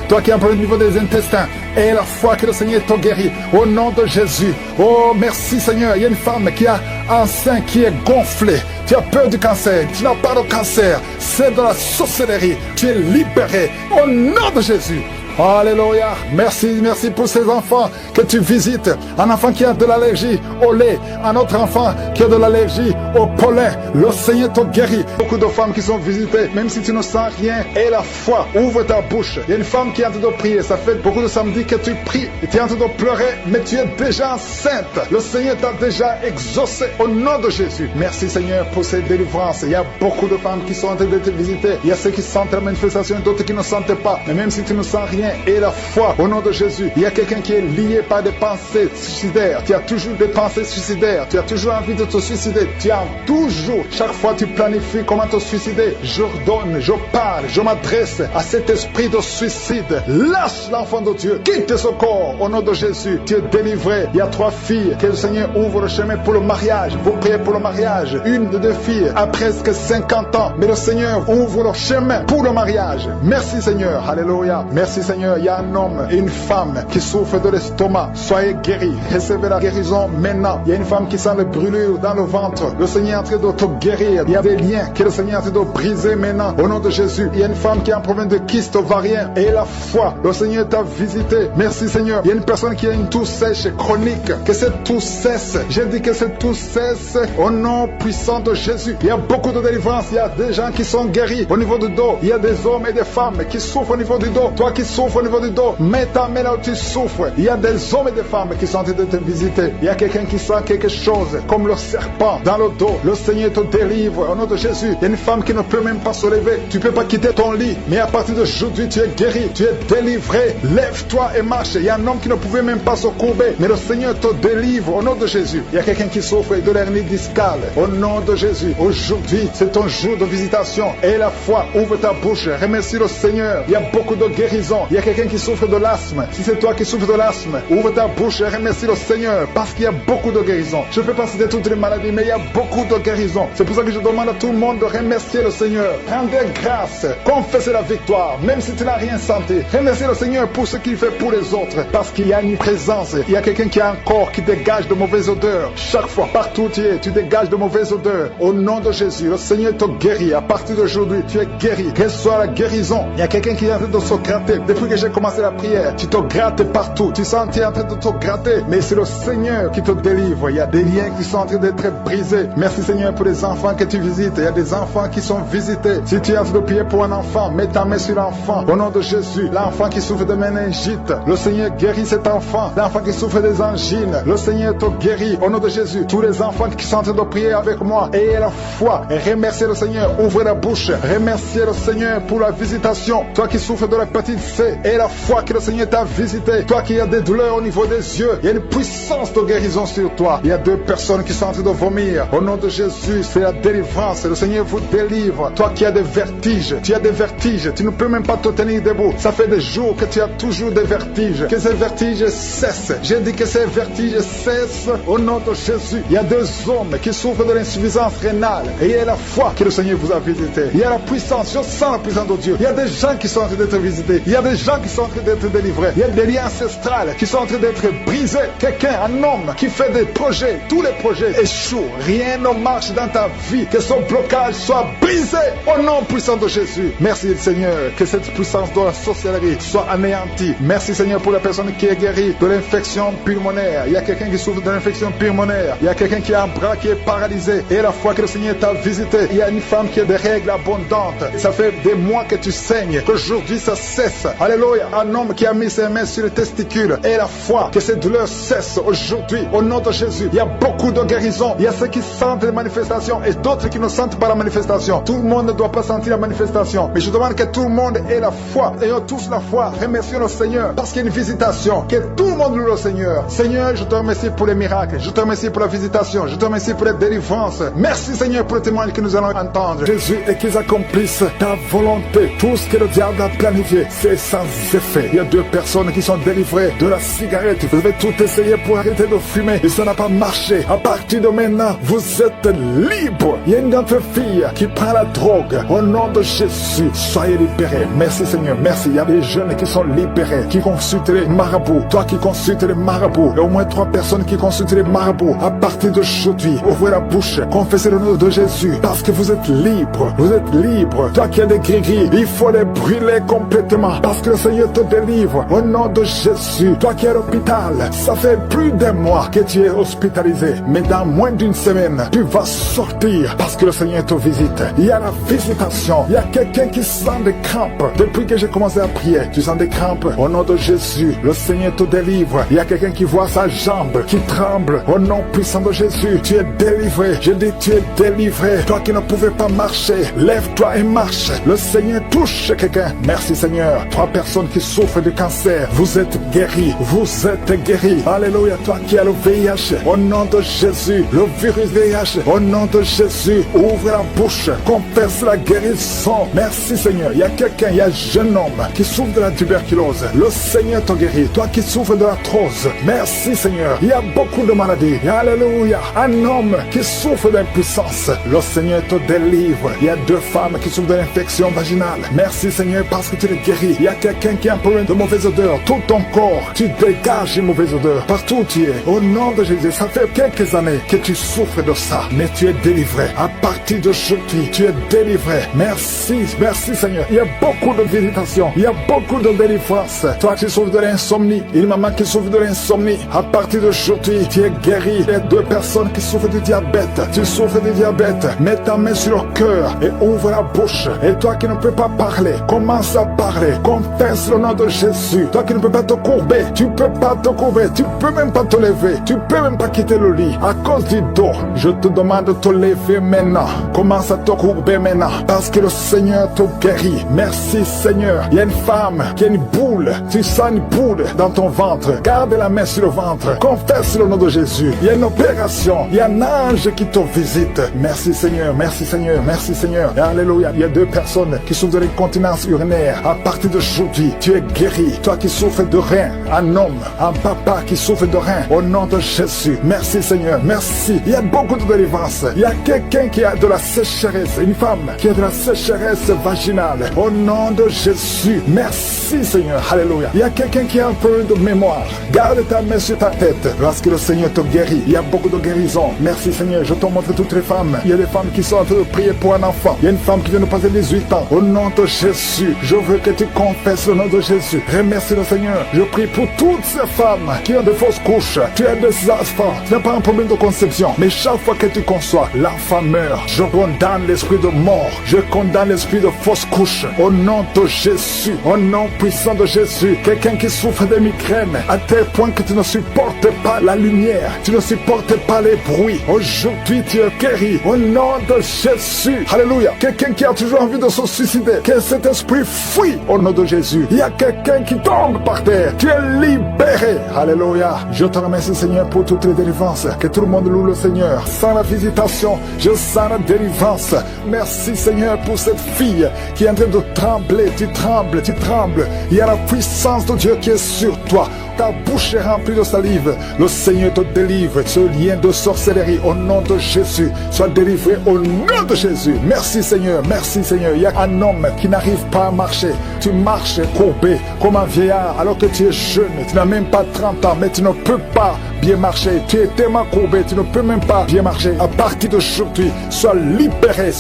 Speaker 1: Toi qui as un problème au niveau des intestins, et la foi que le Seigneur te guérit. Au nom de Jésus. Oh, merci Seigneur. Il y a une femme qui a un sein qui est gonflé. Tu as peur du cancer. Tu n'as pas de cancer. C'est de la sorcellerie. Tu es libéré. Au nom de Jésus. Alléluia. Merci pour ces enfants que tu visites. Un enfant qui a de l'allergie au lait. Un autre enfant qui a de l'allergie au pollen. Le Seigneur te guérit. Beaucoup de femmes qui sont visitées, même si tu ne sens rien. Et la foi, ouvre ta bouche. Il y a une femme qui est en train de prier. Ça fait beaucoup de samedis que tu pries, et tu es en train de pleurer, mais tu es déjà enceinte. Le Seigneur t'a déjà exaucé au nom de Jésus. Merci Seigneur pour ces délivrances. Il y a beaucoup de femmes qui sont en train de te visiter. Il y a ceux qui sentent la manifestation et d'autres qui ne sentent pas. Mais même si tu ne sens rien, et la foi au nom de Jésus, il y a quelqu'un qui est lié par des pensées suicidaires. Tu as toujours des pensées suicidaires. Tu as toujours envie de te suicider. Tu as toujours, chaque fois tu planifies comment te suicider. J'ordonne, je parle, je m'adresse à cet esprit de suicide. Lâche l'enfant de Dieu. Quitte ce corps au nom de Jésus. Tu es délivré. Il y a 3 filles que le Seigneur ouvre le chemin pour le mariage. Vous priez pour le mariage. Une de 2 filles a presque 50 ans. Mais le Seigneur ouvre le chemin pour le mariage. Merci Seigneur. Alléluia. Merci Seigneur. Il y a un homme et une femme qui souffrent de l'estomac. Soyez guéris. Recevez la guérison maintenant. Il y a une femme qui sent les brûlures dans le ventre. Le Seigneur est en train de te guérir. Il y a des liens que le Seigneur est en train de briser maintenant. Au nom de Jésus. Il y a une femme qui a un problème de kyste ovarien. Et la foi. Le Seigneur t'a visité. Merci Seigneur. Il y a une personne qui a une toux sèche chronique. Que cette toux cesse. J'ai dit que cette toux cesse au nom puissant de Jésus. Il y a beaucoup de délivrance. Il y a des gens qui sont guéris au niveau du dos. Il y a des hommes et des femmes qui souffrent au niveau du dos. Toi qui souffres au niveau du dos, mets ta main là où tu souffres. Il y a des hommes et des femmes qui sont en train de te visiter. Il y a quelqu'un qui sent quelque chose comme le serpent dans le dos. Le Seigneur te délivre au nom de Jésus. Il y a une femme qui ne peut même pas se lever. Tu ne peux pas quitter ton lit. Mais à partir d'aujourd'hui, tu es guéri. Tu es délivré. Lève-toi et marche. Il y a un homme qui ne pouvait même pas se courber. Mais le Seigneur te délivre au nom de Jésus. Il y a quelqu'un qui souffre de l'hernie discale. Au nom de Jésus. Aujourd'hui, c'est ton jour de visitation. Et la foi, ouvre ta bouche. Remercie le Seigneur. Il y a beaucoup de guérison. Il y a quelqu'un qui souffre de l'asthme. Si c'est toi qui souffres de l'asthme, ouvre ta bouche et remercie le Seigneur. Parce qu'il y a beaucoup de guérison. Je ne peux pas citer toutes les maladies, mais il y a beaucoup de guérison. C'est pour ça que je demande à tout le monde de remercier le Seigneur. Rendez grâce. Confessez la victoire. Même si tu n'as rien senti. Remercie le Seigneur pour ce qu'il fait pour les autres. Parce qu'il y a une présence. Il y a quelqu'un qui a un corps qui dégage de mauvaises odeurs. Chaque fois, partout où tu es, tu dégages de mauvaises odeurs. Au nom de Jésus, le Seigneur te guérit. À partir d'aujourd'hui, tu es guéri. Reçois la guérison. Il y a quelqu'un qui est en train de se gratter. Depuis que j'ai commencé la prière, tu te grattes partout. Tu sens que tu es en train de te gratter. Mais c'est le Seigneur qui te délivre. Il y a des liens qui sont en train d'être brisés. Merci Seigneur pour les enfants que tu visites. Il y a des enfants qui sont visités. Si tu es en train de prier pour un enfant, mets ta main sur l'enfant. Au nom de Jésus, l'enfant qui souffre de méningite, le Seigneur guérit cet enfant. L'enfant qui souffre des angines, le Seigneur te guérit. Au nom de Jésus, tous les enfants qui sont en train de prier avec moi, ayez la foi et remerciez le Seigneur. Ouvrez la bouche. Remerciez le Seigneur pour la visitation. Toi qui souffres de l'hépatite C, et la foi que le Seigneur t'a visité. Toi qui as des douleurs au niveau des yeux, il y a une puissance de guérison sur toi. Il y a 2 personnes qui sont en train de vomir. Au nom de Jésus, c'est la délivrance. Le Seigneur vous délivre. Toi qui as des vertiges, tu as des vertiges. Tu ne peux même pas te tenir debout. Ça fait des jours que tu as toujours des vertiges. Que ces vertiges cessent. J'ai dit que ces vertiges cessent au nom de Jésus. Il y a 2 hommes qui souffrent de l'insuffisance rénale. Et il y a la foi que le Seigneur vous a visité. Il y a la puissance. Je sens la puissance de Dieu. Il y a des gens qui sont en train d'être visités. Il y a des gens qui sont en train d'être délivrés. Il y a des liens ancestrales qui sont en train d'être brisés. Quelqu'un, un homme qui fait des projets. Tous les projets échouent. Rien ne marche dans ta vie. Que son blocage soit brisé au nom puissant de Jésus. Merci Seigneur. Que cette puissance de la sorcellerie soit anéantie. Merci Seigneur pour la personne qui est guérie de l'infection pulmonaire. Il y a quelqu'un qui souffre de l'infection pulmonaire. Il y a quelqu'un qui a un bras qui est paralysé. Et la fois que le Seigneur t'a visité, il y a une femme qui a des règles abondantes. Ça fait des mois que tu saignes. Qu'aujourd'hui ça cesse. Alléluia. Un homme qui a mis ses mains sur les testicules. Et la foi que ces douleurs cessent aujourd'hui. Au nom de Jésus. Il y a beaucoup de guérison. Il y a ceux qui sentent les manifestations et d'autres qui ne sentent pas la manifestation. Tout le monde ne doit pas sentir la manifestation. Mais je demande que tout le monde ait la foi. Ayons tous la foi. Remercions le Seigneur. Parce qu'il y a une visitation. Que tout le monde loue le Seigneur. Seigneur, je te remercie pour les miracles. Je te remercie pour la visitation. Je te remercie pour les délivrances. Merci Seigneur pour le témoignage que nous allons entendre. Jésus, et qu'ils accomplissent ta volonté. Tout ce que le diable a planifié, c'est sans effet. Il y a 2 personnes qui sont délivrées de la cigarette. Vous avez tout essayé pour arrêter de fumer et ça n'a pas marché. À partir de maintenant, vous êtes libre. Il y a une autre fille qui prend la drogue. Au nom de Jésus, soyez libérés. Merci Seigneur, merci. Il y a des jeunes qui sont libérés, qui consultent les marabouts. Toi qui consultes les marabouts, il y a au moins 3 personnes qui consultent les marabouts. À partir d'aujourd'hui, ouvrez la bouche, confessez le nom de Jésus, parce que vous êtes libre. Vous êtes libre. Toi qui as des gris-gris, il faut les brûler complètement, parce que le Seigneur te délivre. Au nom de Jésus, toi qui es à l'hôpital, ça fait plus d'un mois que tu es hospitalisé, mais dans moins d'une semaine, tu vas sortir, parce que le Seigneur te visite. Il y a la visitation. Il y a quelqu'un qui sent des crampes. Depuis que j'ai commencé à prier, tu sens des crampes. Au nom de Jésus, le Seigneur te délivre. Il y a quelqu'un qui voit sa jambe, qui tremble. Au nom puissant de Jésus, tu es délivré. Je dis, tu es délivré. Toi qui ne pouvais pas marcher, lève-toi et marche. Le Seigneur touche quelqu'un. Merci Seigneur. 3 personnes qui souffrent de cancer, vous êtes guéris. Vous êtes guéris. Alléluia. Toi qui as le VIH, au nom de Jésus, le virus VIH, au nom de Jésus, ouvre la bouche, confesse la guérison. Merci Seigneur. Il y a quelqu'un, il y a un jeune homme qui souffre de la tuberculose. Le Seigneur te guérit. Toi qui souffres de l'arthrose, merci Seigneur. Il y a beaucoup de maladies. Alléluia. Un homme qui souffre d'impuissance, le Seigneur te délivre. Il y a 2 femmes qui souffrent de l'infection vaginale. Merci Seigneur parce que tu les guéris. Il y a quelqu'un qui a un problème de mauvaise odeur. Tout ton corps, tu dégages une mauvaise odeur. Partout où tu es, au nom de Jésus, ça fait quelques années que tu souffres de ça, mais tu es délivré. À partir d'aujourd'hui, tu es délivré. Merci, merci Seigneur. Il y a beaucoup de visitations, il y a beaucoup de délivrance. Toi qui souffres de l'insomnie, une maman qui souffre de l'insomnie, à partir d'aujourd'hui, tu es guéri. Il y a 2 personnes qui souffrent du diabète. Tu souffres du diabète. Mets ta main sur le cœur et ouvre la bouche. Et toi qui ne peux pas parler, commence à parler. Confesse le nom de Jésus. Toi qui ne peux pas te courber, tu peux pas te courber. Tu peux même pas te lever. Tu peux même pas quitter le lit. À cause du dos, je te demande de te lever maintenant. Commence à te courber maintenant. Parce que le Seigneur te guérit. Merci Seigneur. Il y a une femme qui a une boule. Tu sens une boule dans ton ventre. Garde la main sur le ventre. Confesse le nom de Jésus. Il y a une opération. Il y a un ange qui te visite. Merci Seigneur. Merci Seigneur. Merci Seigneur. Et alléluia. Il y a 2 personnes qui souffrent de l'incontinence urinaire. À partir d'aujourd'hui, tu es guéri. Toi qui souffres de rein. Un homme, un papa qui souffre de rein. Au nom de Jésus. Merci Seigneur. Merci. Il y a beaucoup de délivrance. Il y a quelqu'un qui a de la sécheresse. Une femme qui a de la sécheresse vaginale. Au nom de Jésus. Merci Seigneur. Alléluia. Il y a quelqu'un qui a un peu de mémoire. Garde ta main sur ta tête. Lorsque le Seigneur te guérit, il y a beaucoup de guérison. Merci Seigneur. Je te montre toutes les femmes. Il y a des femmes qui sont en train de prier pour un enfant. Il y a une femme qui vient de passer 18 ans. Au nom de Jésus, je veux que tu confesses le nom de Jésus. Remercie le Seigneur. Je prie pour toutes ces femmes qui ont de fausses couches. Tu as des enfants. Tu n'as pas un problème de conception. Mais chaque fois que tu conçois, l'enfant meurt. Je condamne l'esprit de mort. Je condamne l'esprit de fausse couche. Au nom de Jésus. Au nom puissant de Jésus. Quelqu'un qui souffre de migraines à tel point que tu ne supportes pas la lumière. Tu ne supportes pas les bruits. Aujourd'hui, tu es guéri. Au nom de Jésus. Alléluia. Quelqu'un qui a toujours envie de se suicider. Que cet esprit fuit au nom de Jésus. Il y a quelqu'un qui tombe par terre. Tu es libéré. Alléluia. Je te remercie Seigneur pour toutes les délivrances. Que tout le monde loue le Seigneur. Sans la visitation, je sens la délivrance. Merci Seigneur pour cette fille qui est en train de trembler. Tu trembles, tu trembles. Il y a la puissance de Dieu qui est sur toi. Ta bouche est remplie de salive. Le Seigneur te délivre. Ce lien de sorcellerie au nom de Jésus. Sois délivré au nom de Jésus. Merci Seigneur. Merci Seigneur. Il y a un homme qui n'arrive pas à marcher. Tu marches courbé comme un vieillard alors que tu es jeune. Tu n'as même pas 30 ans, mais tu ne peux pas bien marcher. Tu es tellement courbé, tu ne peux même pas bien marcher. À partir d'aujourd'hui, sois libéré,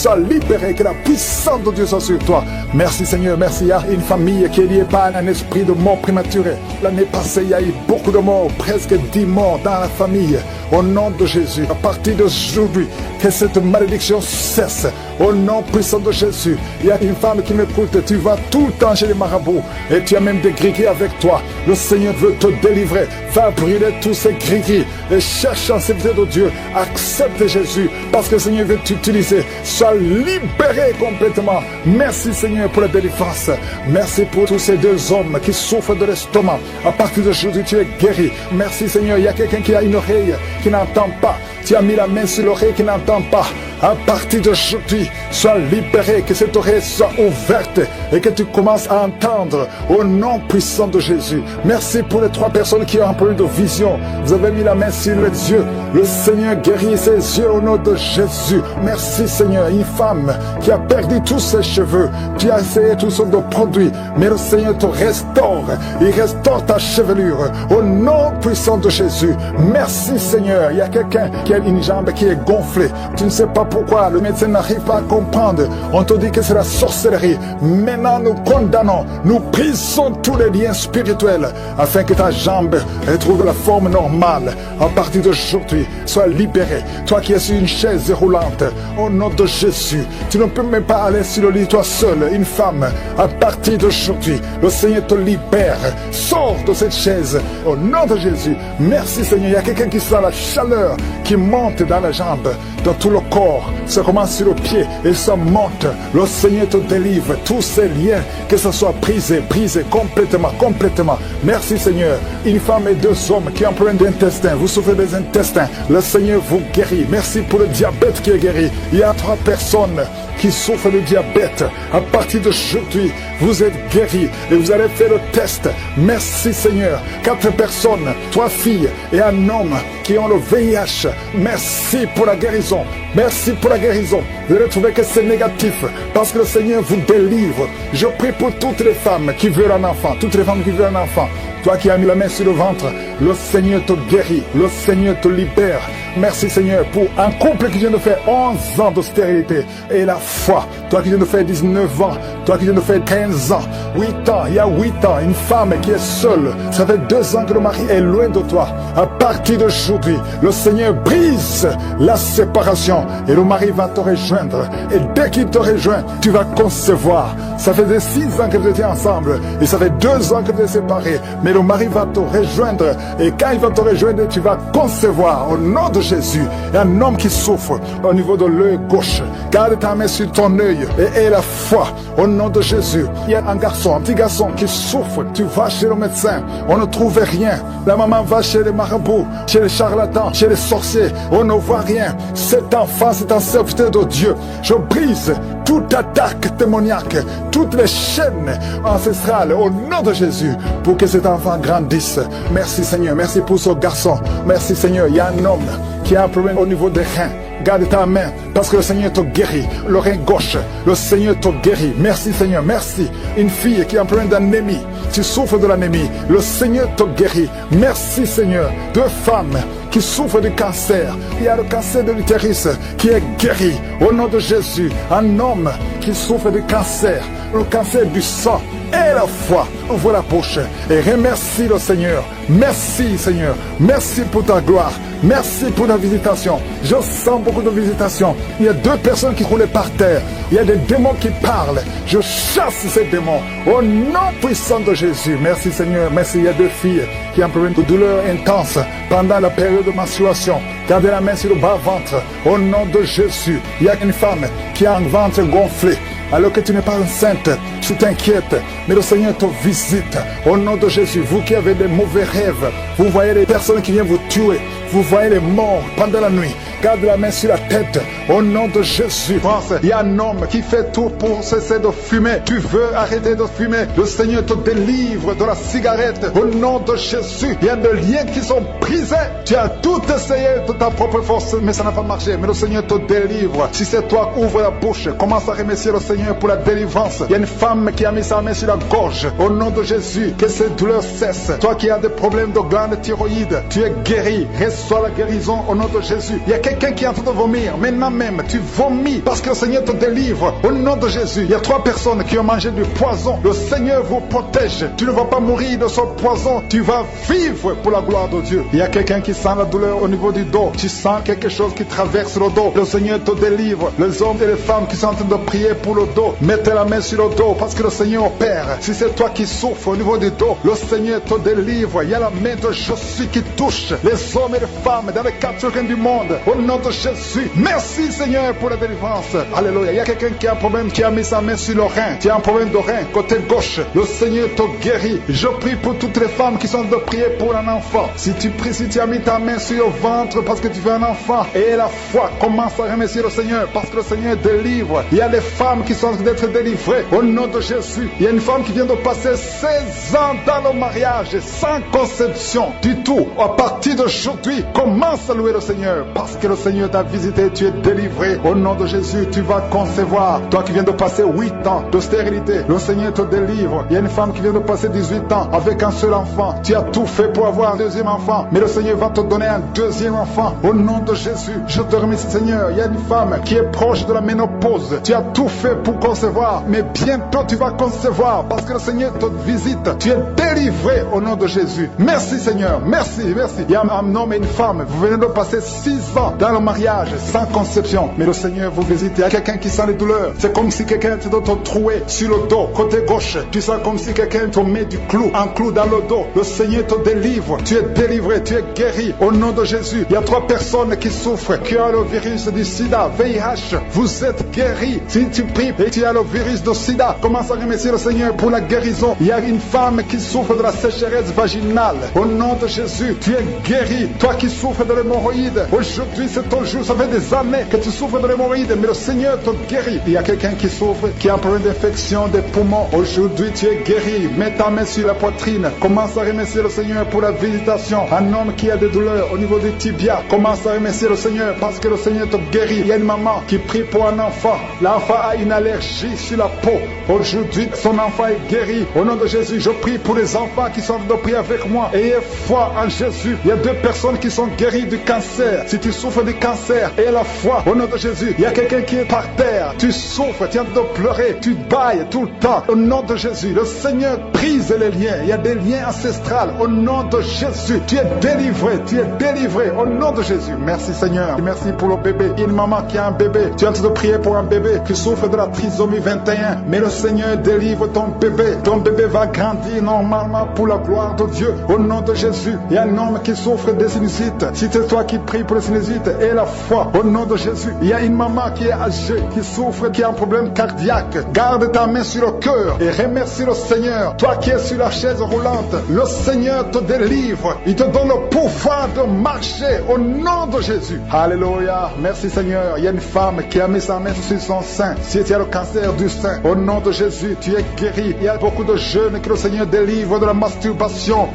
Speaker 1: que la puissance de Dieu soit sur toi. Merci Seigneur, merci. Il y a une famille qui est liée par un esprit de mort prématurée. L'année passée, il y a eu beaucoup de morts, presque 10 morts dans la famille. Au nom de Jésus, à partir d'aujourd'hui, que cette malédiction cesse. Au nom puissant de Jésus, il y a une femme qui m'écoute. Tu vas tout le temps chez les marabouts et tu as même des gris-gris avec toi. Le Seigneur veut te délivrer. Va brûler tous ces gris-gris et cherche en sécurité de Dieu. Accepte Jésus parce que le Seigneur veut t'utiliser. Sois libéré complètement. Merci Seigneur pour la délivrance. Merci pour tous ces 2 hommes qui souffrent de l'estomac. À partir d'aujourd'hui, tu es guéri. Merci Seigneur. Il y a quelqu'un qui a une oreille qui n'entend pas. Tu as mis la main sur l'oreille qui n'entend pas. À partir d'aujourd'hui, sois libéré, que cette oreille soit ouverte et que tu commences à entendre au nom puissant de Jésus. Merci pour les 3 personnes qui ont un problème de vision. Vous avez mis la main sur les yeux. Le Seigneur guérit ses yeux au nom de Jésus. Merci Seigneur. Une femme qui a perdu tous ses cheveux. Tu as essayé toutes sortes de produits, mais le Seigneur te restaure. Il restaure ta chevelure au nom puissant de Jésus. Merci Seigneur. Il y a quelqu'un qui a a une jambe qui est gonflée. Tu ne sais pas pourquoi, le médecin n'arrive pas à comprendre. On te dit que c'est la sorcellerie. Maintenant, nous condamnons, nous brisons tous les liens spirituels afin que ta jambe retrouve la forme normale. À partir d'aujourd'hui, sois libéré. Toi qui es sur une chaise roulante, au nom de Jésus, tu ne peux même pas aller sur le lit toi seul, une femme. À partir d'aujourd'hui, le Seigneur te libère. Sors de cette chaise au nom de Jésus. Merci Seigneur. Il y a quelqu'un qui sent la chaleur qui monte dans la jambe, dans tout le corps. Ça commence sur le pied et ça monte. Le Seigneur te délivre. Tous ces liens, que ce soit brisé complètement. Merci Seigneur. Une femme et deux hommes qui ont un problème d'intestin. Vous souffrez des intestins. Le Seigneur vous guérit. Merci pour le diabète qui est guéri. Il y a 3 personnes qui souffrent de diabète. À partir d'aujourd'hui, vous êtes guéris et vous allez faire le test. Merci Seigneur. 4 personnes, 3 filles et un homme qui ont le VIH. Merci pour la guérison. Merci pour la guérison. Vous allez trouver que c'est négatif parce que le Seigneur vous délivre. Je prie pour toutes les femmes qui veulent un enfant. Toutes les femmes qui veulent un enfant. Toi qui as mis la main sur le ventre, le Seigneur te guérit. Le Seigneur te libère. Merci Seigneur pour un couple qui vient de faire 11 ans de stérilité et la foi. Toi qui viens de faire 19 ans, toi qui viens de faire 15 ans, 8 ans, il y a 8 ans, une femme qui est seule. Ça fait 2 ans que le mari est loin de toi. À partir d'aujourd'hui, le Seigneur brise la séparation et le mari va te rejoindre. Et dès qu'il te rejoint, tu vas concevoir. Ça fait 6 ans que vous étiez ensemble et ça fait 2 ans que vous êtes séparés. Mais le mari va te rejoindre et quand il va te rejoindre, tu vas concevoir au nom de Jésus. Il y a un homme qui souffre au niveau de l'œil gauche. Garde ta main sur ton œil et aie la foi au nom de Jésus. Il y a un garçon, un petit garçon qui souffre. Tu vas chez le médecin, on ne trouve rien. La maman va chez les marabouts, chez les charlatans, chez les sorciers. On ne voit rien. Cet enfant, c'est un serviteur de Dieu. Je brise toute attaque démoniaque, toutes les chaînes ancestrales au nom de Jésus pour que cet enfant grandisse. Merci Seigneur, merci pour ce garçon. Merci Seigneur, il y a un homme qui a un problème au niveau des reins. Garde ta main parce que le Seigneur te guérit. Le rein gauche, le Seigneur te guérit. Merci Seigneur, merci. Une fille qui a un problème d'anémie, tu souffres de l'anémie, le Seigneur te guérit. Merci Seigneur. 2 femmes qui souffrent du cancer. Il y a le cancer de l'utérus qui est guéri au nom de Jésus. Un homme qui souffre du cancer, le cancer du sang. Et la foi, ouvre la bouche et remercie le Seigneur. Merci Seigneur, merci pour ta gloire, merci pour la visitation. Je sens beaucoup de visitations. Il y a 2 personnes qui roulaient par terre. Il y a des démons qui parlent. Je chasse ces démons au nom puissant de Jésus. Merci Seigneur, merci. Il y a 2 filles qui ont un problème de douleur intense pendant la période de menstruation. Gardez la main sur le bas-ventre au nom de Jésus. Il y a une femme qui a un ventre gonflé. Alors que tu n'es pas enceinte, tu t'inquiètes, mais le Seigneur te visite. Au nom de Jésus, vous qui avez des mauvais rêves, vous voyez les personnes qui viennent vous tuer, vous voyez les morts pendant la nuit. Garde la main sur la tête, au nom de Jésus. Il y a un homme qui fait tout pour cesser de fumer. Tu veux arrêter de fumer, le Seigneur te délivre de la cigarette. Au nom de Jésus, il y a des liens qui sont brisés. Tu as tout essayé de ta propre force, mais ça n'a pas marché. Mais le Seigneur te délivre. Si c'est toi, ouvre la bouche, commence à remercier le Seigneur pour la délivrance. Il y a une femme qui a mis sa main sur la gorge. Au nom de Jésus, que ces douleurs cessent. Toi qui as des problèmes de glande thyroïde, tu es guéri. Reçois la guérison au nom de Jésus. Il y a quelqu'un qui est en train de vomir. Maintenant même, tu vomis parce que le Seigneur te délivre. Au nom de Jésus, il y a 3 personnes qui ont mangé du poison. Le Seigneur vous protège. Tu ne vas pas mourir de ce poison. Tu vas vivre pour la gloire de Dieu. Il y a quelqu'un qui sent la douleur au niveau du dos. Tu sens quelque chose qui traverse le dos. Le Seigneur te délivre. Les hommes et les femmes qui sont en train de prier pour le dos, mettez la main sur le dos parce que le Seigneur opère. Si c'est toi qui souffres au niveau du dos, le Seigneur te délivre. Il y a la main de Jésus qui touche les hommes et les femmes dans les 4 coins du monde. Au nom de Jésus, merci Seigneur pour la délivrance. Alléluia. Il y a quelqu'un qui a un problème, qui a mis sa main sur le rein. Tu as un problème de rein, côté gauche. Le Seigneur te guérit. Je prie pour toutes les femmes qui sont de prier pour un enfant. Si tu pries, si tu as mis ta main sur le ventre parce que tu veux un enfant, et la foi, commence à remercier le Seigneur parce que le Seigneur délivre. Il y a des femmes qui sont d'être délivrées au nom de Jésus. Il y a une femme qui vient de passer 16 ans dans le mariage sans conception du tout. À partir d'aujourd'hui, commence à louer le Seigneur parce que que le Seigneur t'a visité, tu es délivré. Au nom de Jésus, tu vas concevoir. Toi qui viens de passer 8 ans de stérilité, le Seigneur te délivre. Il y a une femme qui vient de passer 18 ans avec un seul enfant. Tu as tout fait pour avoir un deuxième enfant, mais le Seigneur va te donner un deuxième enfant. Au nom de Jésus, je te remercie Seigneur. Il y a une femme qui est proche de la ménopause. Tu as tout fait pour concevoir, mais bientôt tu vas concevoir parce que le Seigneur te visite. Tu es délivré au nom de Jésus. Merci Seigneur, merci, merci. Il y a un homme et une femme, vous venez de passer 6 ans dans le mariage sans conception, mais le Seigneur vous visite. Il y a quelqu'un qui sent les douleurs. C'est comme si quelqu'un te trouait sur le dos, côté gauche. Tu sens comme si quelqu'un te met un clou dans le dos. Le Seigneur te délivre. Tu es délivré, tu es guéri au nom de Jésus. Il y a 3 personnes qui souffrent, qui ont le virus du sida, VIH. Vous êtes guéris. Si tu pries et tu as le virus du sida, commence à remercier le Seigneur pour la guérison. Il y a une femme qui souffre de la sécheresse vaginale. Au nom de Jésus, tu es guéri. Toi qui souffres de l'hémorroïde, aujourd'hui c'est ton jour. Ça fait des années que tu souffres de l'hémorroïde, mais le Seigneur te guérit. Il y a quelqu'un qui souffre, qui a un problème d'infection des poumons. Aujourd'hui tu es guéri. Mets ta main sur la poitrine. Commence à remercier le Seigneur pour la visitation. Un homme qui a des douleurs au niveau du tibia, commence à remercier le Seigneur parce que le Seigneur te guérit. Il y a une maman qui prie pour un enfant. L'enfant a une allergie sur la peau. Aujourd'hui, son enfant est guéri. Au nom de Jésus, je prie pour les enfants qui sont de prier avec moi. Ayez foi en Jésus. Il y a 2 personnes qui sont guéries du cancer. Si tu souffres du cancer, aie la foi. Au nom de Jésus, il y a quelqu'un qui est par terre. Tu souffres, tu es en train de pleurer, tu bailles tout le temps. Au nom de Jésus, le Seigneur brise les liens. Il y a des liens ancestrales. Au nom de Jésus, tu es délivré, tu es délivré. Au nom de Jésus, merci Seigneur. Et merci pour le bébé. Il y a une maman qui a un bébé. Tu es en train de prier pour un bébé qui souffre de la trisomie 21. Mais le Seigneur délivre ton bébé. Ton bébé va grandir normalement pour la gloire de Dieu. Au nom de Jésus, il y a un homme qui souffre des sinusites. Si c'est toi qui pries pour les sinusites, aie la foi. Au nom de Jésus, il y a une maman qui est âgée, qui souffre, qui a un problème cardiaque. Garde ta main sur le cœur et remercie le Seigneur. Toi qui es sur la chaise roulante, le Seigneur te délivre. Il te donne le pouvoir de marcher au nom de Jésus. Alléluia. Merci Seigneur. Il y a une femme qui a mis sa main sur son sein. Si tu as le cancer du sein, au nom de Jésus, tu es guéri. Il y a beaucoup de jeunes que le Seigneur délivre de la masturbation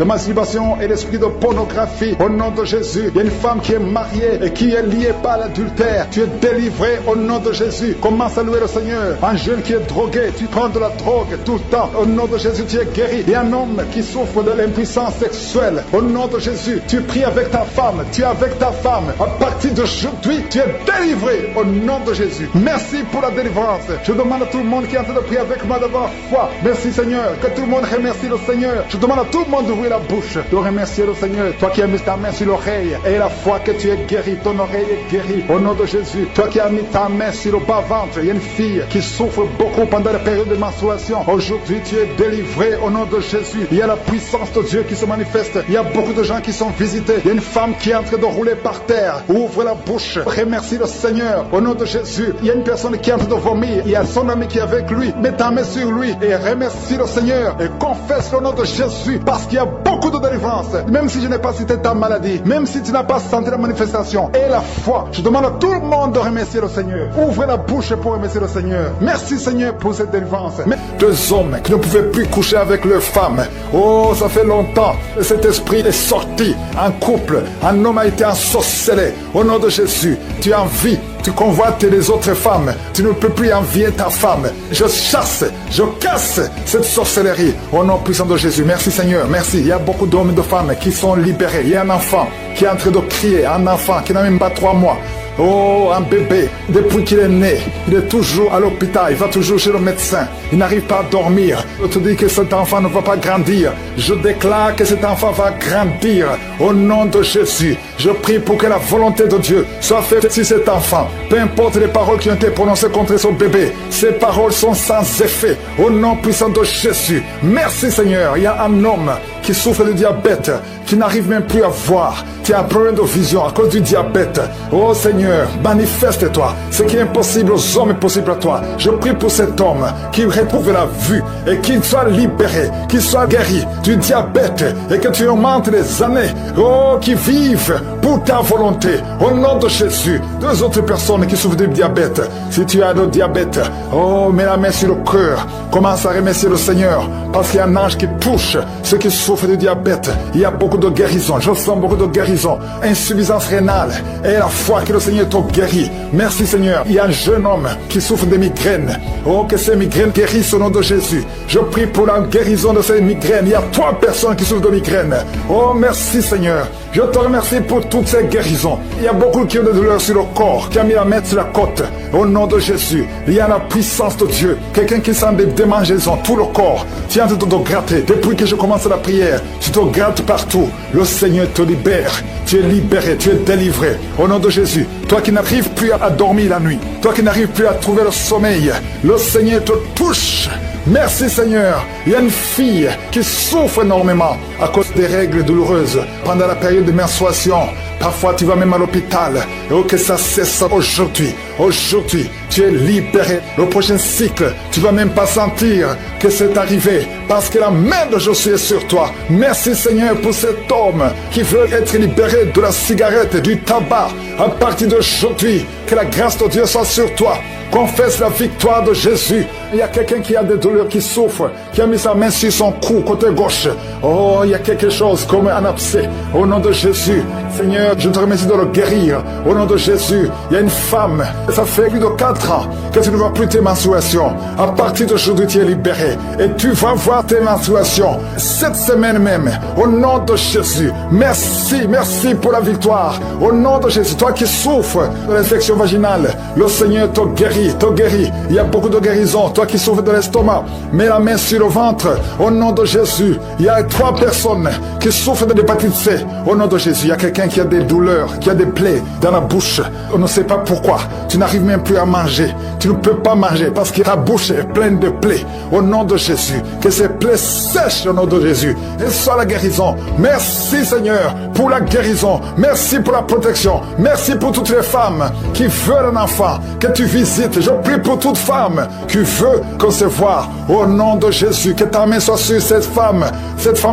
Speaker 1: et l'esprit de pornographie. Au nom de Jésus, il y a une femme qui est mariée et qui est liée par l'adultère. Tu es délivré au nom de Jésus. Commence à louer le Seigneur. Un jeune qui est drogué, tu prends de la drogue tout le temps. Au nom de Jésus, tu es guéri. Il y a un homme qui souffre de l'impuissance sexuelle. Au nom de Jésus, tu pries avec ta femme. Tu es avec ta femme. À partir d'aujourd'hui, tu es délivré au nom de Jésus. Merci pour la délivrance. Je demande à tout le monde qui est en train de prier avec moi d'avoir foi. Merci Seigneur. Que tout le monde remercie le Seigneur. Je demande à tout le monde d'ouvrir la bouche, de remercier le Seigneur. Toi qui as mis ta main sur l'oreille et la foi que tu es guéri, ton oreille est guérie au nom de Jésus. Toi qui as mis ta main sur le bas-ventre, il y a une fille qui souffre beaucoup pendant la période de menstruation. Aujourd'hui, tu es délivré au nom de Jésus. Il y a la puissance de Dieu qui se manifeste. Il y a beaucoup de gens qui sont visités. Il y a une femme qui est en train de rouler par terre. Ouvre la bouche. Remercie le Seigneur au nom de Jésus. Il y a une personne qui est en train de vomir. Il y a son ami qui est avec lui. Mets ta main sur lui et remercie le Seigneur et confesse le nom de Jésus parce qu'il y a beaucoup de délivrance. Même si je n'ai pas cité ta maladie, même si tu n'as pas senti la manifestation et la foi, je demande à tout le monde de remercier le Seigneur. Ouvrez la bouche pour remercier le Seigneur. Merci Seigneur pour cette délivrance. Mais 2 hommes qui ne pouvaient plus coucher avec leurs femmes. Oh, ça fait longtemps. Cet esprit est sorti. Un couple, un homme a été ensorcelé. Au nom de Jésus, tu envies, tu convoites les autres femmes. Tu ne peux plus envier ta femme. Je chasse, je casse cette sorcellerie. Au nom puissant de Jésus. Merci Seigneur, merci. Il y a beaucoup d'hommes et de femmes qui sont libérés. Il y a un enfant qui est en train de crier, un enfant qui n'a même pas 3 mois. Oh, un bébé, depuis qu'il est né, il est toujours à l'hôpital, il va toujours chez le médecin, il n'arrive pas à dormir. Je te dis que cet enfant ne va pas grandir. Je déclare que cet enfant va grandir au nom de Jésus. Je prie pour que la volonté de Dieu soit faite sur cet enfant. Peu importe les paroles qui ont été prononcées contre son bébé, ces paroles sont sans effet au nom puissant de Jésus. Merci Seigneur. Il y a un homme qui souffre de diabète, qui n'arrive même plus à voir, qui a un problème de vision à cause du diabète. Oh Seigneur, manifeste-toi. Ce qui est impossible aux hommes est possible à toi. Je prie pour cet homme qui retrouve la vue et qu'il soit libéré, qu'il soit guéri du diabète et que tu augmentes les années. Oh, qui vive pour ta volonté. Au nom de Jésus, 2 autres personnes qui souffrent de diabète. Si tu as le diabète, oh, mets la main sur le cœur. Commence à remercier le Seigneur. Parce qu'il y a un ange qui touche ceux qui souffrent de diabète. Il y a beaucoup de guérison. Je sens beaucoup de guérison. Insuffisance rénale. Et la foi que le Seigneur t'a guéri. Merci Seigneur. Il y a un jeune homme qui souffre de migraines. Oh, que ces migraines guérissent au nom de Jésus. Je prie pour la guérison de ces migraines. Il y a 3 personnes qui souffrent de migraines. Oh, merci Seigneur. Je te remercie pour toutes ces guérisons. Il y a beaucoup qui ont des douleurs sur le corps, qui a mis la main sur la côte. Au nom de Jésus, il y a la puissance de Dieu. Quelqu'un qui sent des démangeaisons, tout le corps. Tu es en train de te gratter. Depuis que je commence la prière, tu te grattes partout. Le Seigneur te libère. Tu es libéré, tu es délivré. Au nom de Jésus, toi qui n'arrives plus à dormir la nuit, toi qui n'arrives plus à trouver le sommeil, le Seigneur te touche. Merci Seigneur. Il y a une fille qui souffre énormément à cause des règles douloureuses pendant la période de menstruation. Parfois tu vas même à l'hôpital. Et oh, que ça cesse aujourd'hui. Aujourd'hui, tu es libéré. Le prochain cycle, tu vas même pas sentir que c'est arrivé parce que la main de Josué est sur toi. Merci Seigneur pour cet homme qui veut être libéré de la cigarette, du tabac. À partir d'aujourd'hui, que la grâce de Dieu soit sur toi. Confesse la victoire de Jésus. Il y a quelqu'un qui a des douleurs, qui souffre, qui a mis sa main sur son cou, côté gauche. Oh, il y a quelque chose comme un abcès. Au nom de Jésus, Seigneur, je te remercie de le guérir. Au nom de Jésus, il y a une femme, ça fait plus de 4 ans que tu ne vois plus tes menstruations. À partir d'aujourd'hui, tu es libéré. Et tu vas voir tes menstruations cette semaine même. Au nom de Jésus, merci, merci pour la victoire. Au nom de Jésus, toi qui souffres de l'infection vaginale, le Seigneur te guérit, te guérit. Il y a beaucoup de guérisons. Toi qui souffres de l'estomac, mets la main sur le ventre. Au nom de Jésus, il y a 3 personnes qui souffrent de l'hépatite C. Au nom de Jésus, il y a quelqu'un qui a des douleurs, qui a des plaies dans la bouche. On ne sait pas pourquoi. Tu n'arrives même plus à manger. Tu ne peux pas manger parce que ta bouche est pleine de plaies. Au nom de Jésus, que ces plaies sèchent au nom de Jésus. Et soit la guérison. Merci Seigneur pour la guérison. Merci pour la protection. Merci pour toutes les femmes qui veulent un enfant, que tu visites. Je prie pour toute femme qui veut concevoir. Au nom de Jésus, que ta main soit sur cette femme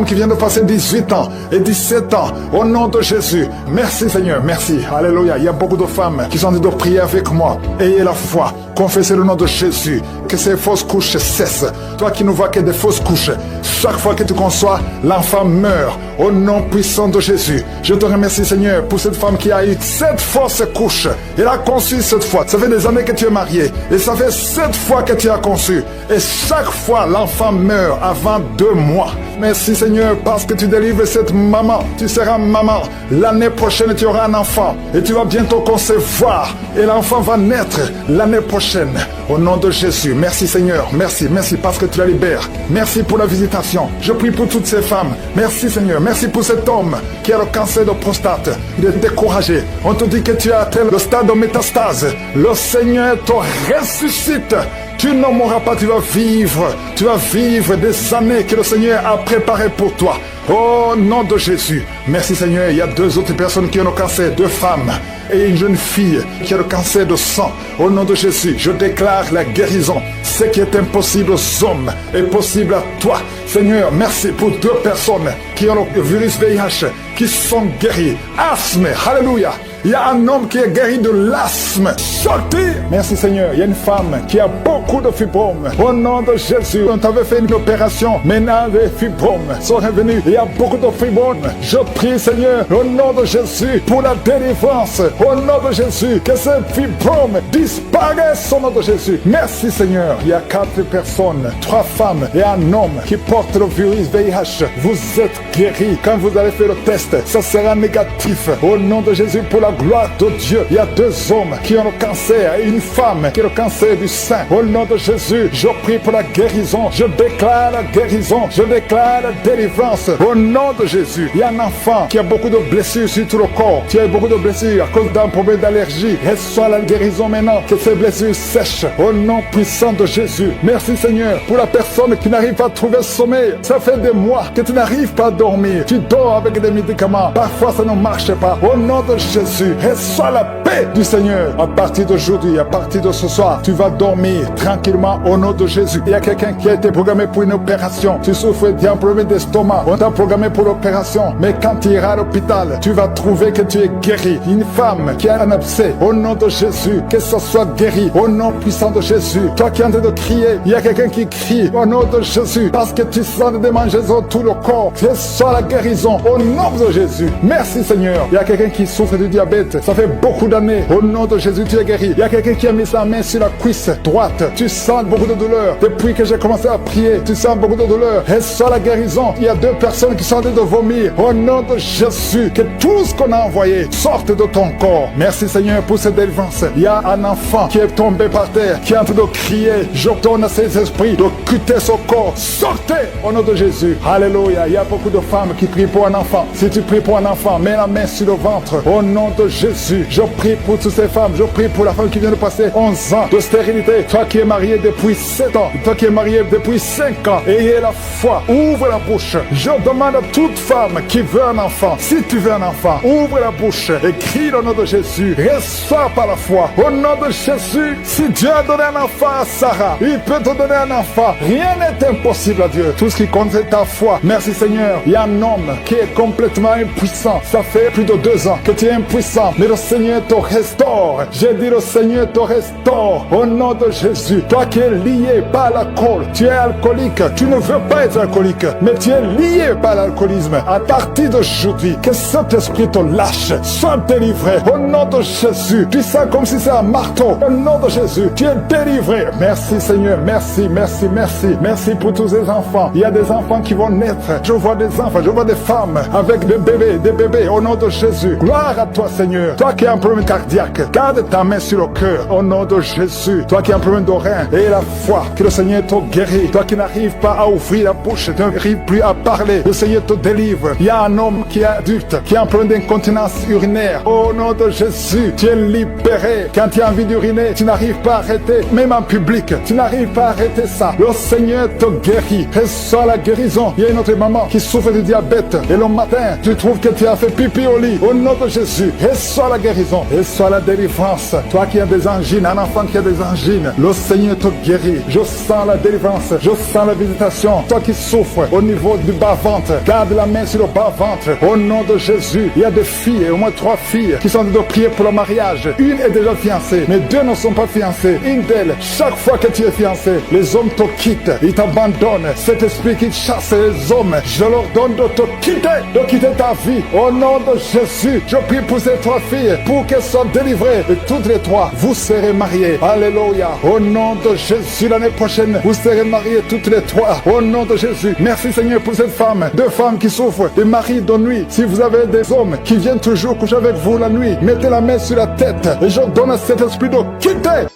Speaker 1: qui vient de passer 18 ans et 17 ans. Au nom de Jésus. Merci Seigneur, merci. Alléluia. Il y a beaucoup de femmes qui sont en train de prier avec moi. Ayez la foi. Confessez le nom de Jésus. Que ces fausses couches cessent. Toi qui ne vois que des fausses couches, chaque fois que tu conçois, l'enfant meurt. Au nom puissant de Jésus. Je te remercie Seigneur pour cette femme qui a eu 7 fausses couches. Elle a conçu 7 fois. Ça fait des années que tu es marié. Et ça fait 7 fois que tu as conçu. Et chaque fois, l'enfant meurt avant 2 mois. Merci Seigneur parce que tu délivres cette maman. Tu seras maman. L'année prochaine, tu auras un enfant. Et tu vas bientôt concevoir. Et l'enfant va naître l'année prochaine. Au nom de Jésus. Merci Seigneur. Merci. Merci parce que tu la libères. Merci pour la visitation. Je prie pour toutes ces femmes. Merci Seigneur. Merci pour cet homme qui a le cancer de prostate. Il est découragé. On te dit que tu as atteint le stade de métastase. Le Seigneur te ressuscite. Tu ne mourras pas, tu vas vivre des années que le Seigneur a préparées pour toi. Au nom de Jésus. Merci Seigneur, il y a 2 autres personnes qui ont le cancer, 2 femmes et une jeune fille qui a le cancer de sang. Au nom de Jésus, je déclare la guérison. Ce qui est impossible aux hommes est possible à toi. Seigneur, merci pour 2 personnes qui ont le virus VIH, qui sont guéries. Asthme, alléluia. Il y a un homme qui est guéri de l'asthme. Sorti. Merci Seigneur. Il y a une femme qui a beaucoup de fibromes. Au nom de Jésus, on t'avait fait une opération. Maintenant, les fibromes sont revenus. Il y a beaucoup de fibromes. Je prie Seigneur, au nom de Jésus, pour la délivrance. Au nom de Jésus, que ces fibromes disparaissent au nom de Jésus. Merci Seigneur. Il y a 4 personnes, 3 femmes et un homme qui portent le virus VIH. Vous êtes guéris. Quand vous allez faire le test, ça sera négatif. Au nom de Jésus, pour la gloire de Dieu. Il y a 2 hommes qui ont le cancer et une femme qui a le cancer du sein. Au nom de Jésus, je prie pour la guérison. Je déclare la guérison. Je déclare la délivrance. Au nom de Jésus, il y a un enfant qui a beaucoup de blessures sur tout le corps. Tu as beaucoup de blessures à cause d'un problème d'allergie. Reçois la guérison maintenant. Que ces blessures sèchent. Au nom puissant de Jésus. Merci Seigneur pour la personne qui n'arrive pas à trouver le sommeil. Ça fait des mois que tu n'arrives pas à dormir. Tu dors avec des médicaments. Parfois ça ne marche pas. Au nom de Jésus, reçois la paix paix du Seigneur. À partir d'aujourd'hui, à partir de ce soir, tu vas dormir tranquillement au nom de Jésus. Il y a quelqu'un qui a été programmé pour une opération. Tu souffres d'un problème d'estomac. On t'a programmé pour l'opération. Mais quand tu iras à l'hôpital, tu vas trouver que tu es guéri. Une femme qui a un abcès, au nom de Jésus, que ce soit guéri. Au nom puissant de Jésus. Toi qui es en train de crier, il y a quelqu'un qui crie au nom de Jésus. Parce que tu sens des démangeaisons tout le corps. Que ce soit la guérison au nom de Jésus. Merci Seigneur. Il y a quelqu'un qui souffre du diabète. Ça fait beaucoup d'années. Au nom de Jésus, tu es guéri. Il y a quelqu'un qui a mis sa main sur la cuisse droite. Tu sens beaucoup de douleur. Depuis que j'ai commencé à prier, tu sens beaucoup de douleur. Et soit la guérison. Il y a 2 personnes qui sont en train de vomir. Au nom de Jésus, que tout ce qu'on a envoyé sorte de ton corps. Merci Seigneur pour cette délivrance. Il y a un enfant qui est tombé par terre, qui est en train de crier. J'ordonne à ces esprits de quitter son corps. Sortez au nom de Jésus. Alléluia. Il y a beaucoup de femmes qui prient pour un enfant. Si tu pries pour un enfant, mets la main sur le ventre. Au nom de Jésus, je prie pour toutes ces femmes. Je prie pour la femme qui vient de passer 11 ans de stérilité. Toi qui es marié depuis 7 ans. Toi qui es marié depuis 5 ans. Ayez la foi. Ouvre la bouche. Je demande à toute femme qui veut un enfant. Si tu veux un enfant, ouvre la bouche et crie au nom de Jésus. Reçois par la foi. Au nom de Jésus, si Dieu a donné un enfant à Sarah, il peut te donner un enfant. Rien n'est impossible à Dieu. Tout ce qui compte c'est ta foi. Merci Seigneur. Il y a un homme qui est complètement impuissant. Ça fait plus de 2 ans que tu es impuissant. Mais le Seigneur te restaure. J'ai dit le Seigneur te restaure. Au nom de Jésus. Toi qui es lié par l'alcool. Tu es alcoolique. Tu ne veux pas être alcoolique. Mais tu es lié par l'alcoolisme. À partir d'aujourd'hui, que cet esprit te lâche. Sois délivré. Au nom de Jésus. Tu sens comme si c'est un marteau. Au nom de Jésus. Tu es délivré. Merci Seigneur. Merci, merci, merci. Merci pour tous ces enfants. Il y a des enfants qui vont naître. Je vois des enfants. Je vois des femmes avec des bébés. Au nom de Jésus. Gloire à toi Seigneur. Toi qui as un problème cardiaque. Garde ta main sur le cœur. Au nom de Jésus. Toi qui as un problème de rein. Et la foi. Que le Seigneur te guérit. Toi qui n'arrives pas à ouvrir la bouche. Tu n'arrives plus à parler. Le Seigneur te délivre. Il y a un homme qui est adulte. Qui a un problème d'incontinence urinaire. Au nom de Jésus. Tu es libéré. Quand tu as envie d'uriner, tu n'arrives pas à arrêter. Même en public. Tu n'arrives pas à arrêter ça. Le Seigneur te guérit. Reçois la guérison. Il y a une autre maman qui souffre du diabète. Et le matin, tu trouves que tu as fait pipi au lit. Au nom de Jésus. Reçois la guérison. Reçois la délivrance. Toi qui as des angines, un enfant qui a des angines. Le Seigneur te guérit. Je sens la délivrance. Je sens la visitation. Toi qui souffres au niveau du bas-ventre. Garde la main sur le bas-ventre. Au nom de Jésus. Il y a des filles, au moins 3 filles, qui sont en train de prier pour le mariage. Une est déjà fiancée, mais 2 ne sont pas fiancées. Une d'elles, chaque fois que tu es fiancé, les hommes te quittent, ils t'abandonnent. Cet esprit qui chasse les hommes, je leur donne de te quitter ta vie. Au nom de Jésus, je prie pour ces 3 filles, pour qu'elles soient délivrées. Et toutes les 3, vous serez mariées. Alléluia. Au nom de Jésus, l'année prochaine, vous serez mariées toutes les 3. Au nom de Jésus. Merci Seigneur pour cette femme. 2 femmes qui souffrent des maris de nuit. Si vous avez des hommes qui viennent toujours coucher avec vous la nuit, mettez la main sur la tête et je donne à cet esprit de quitter.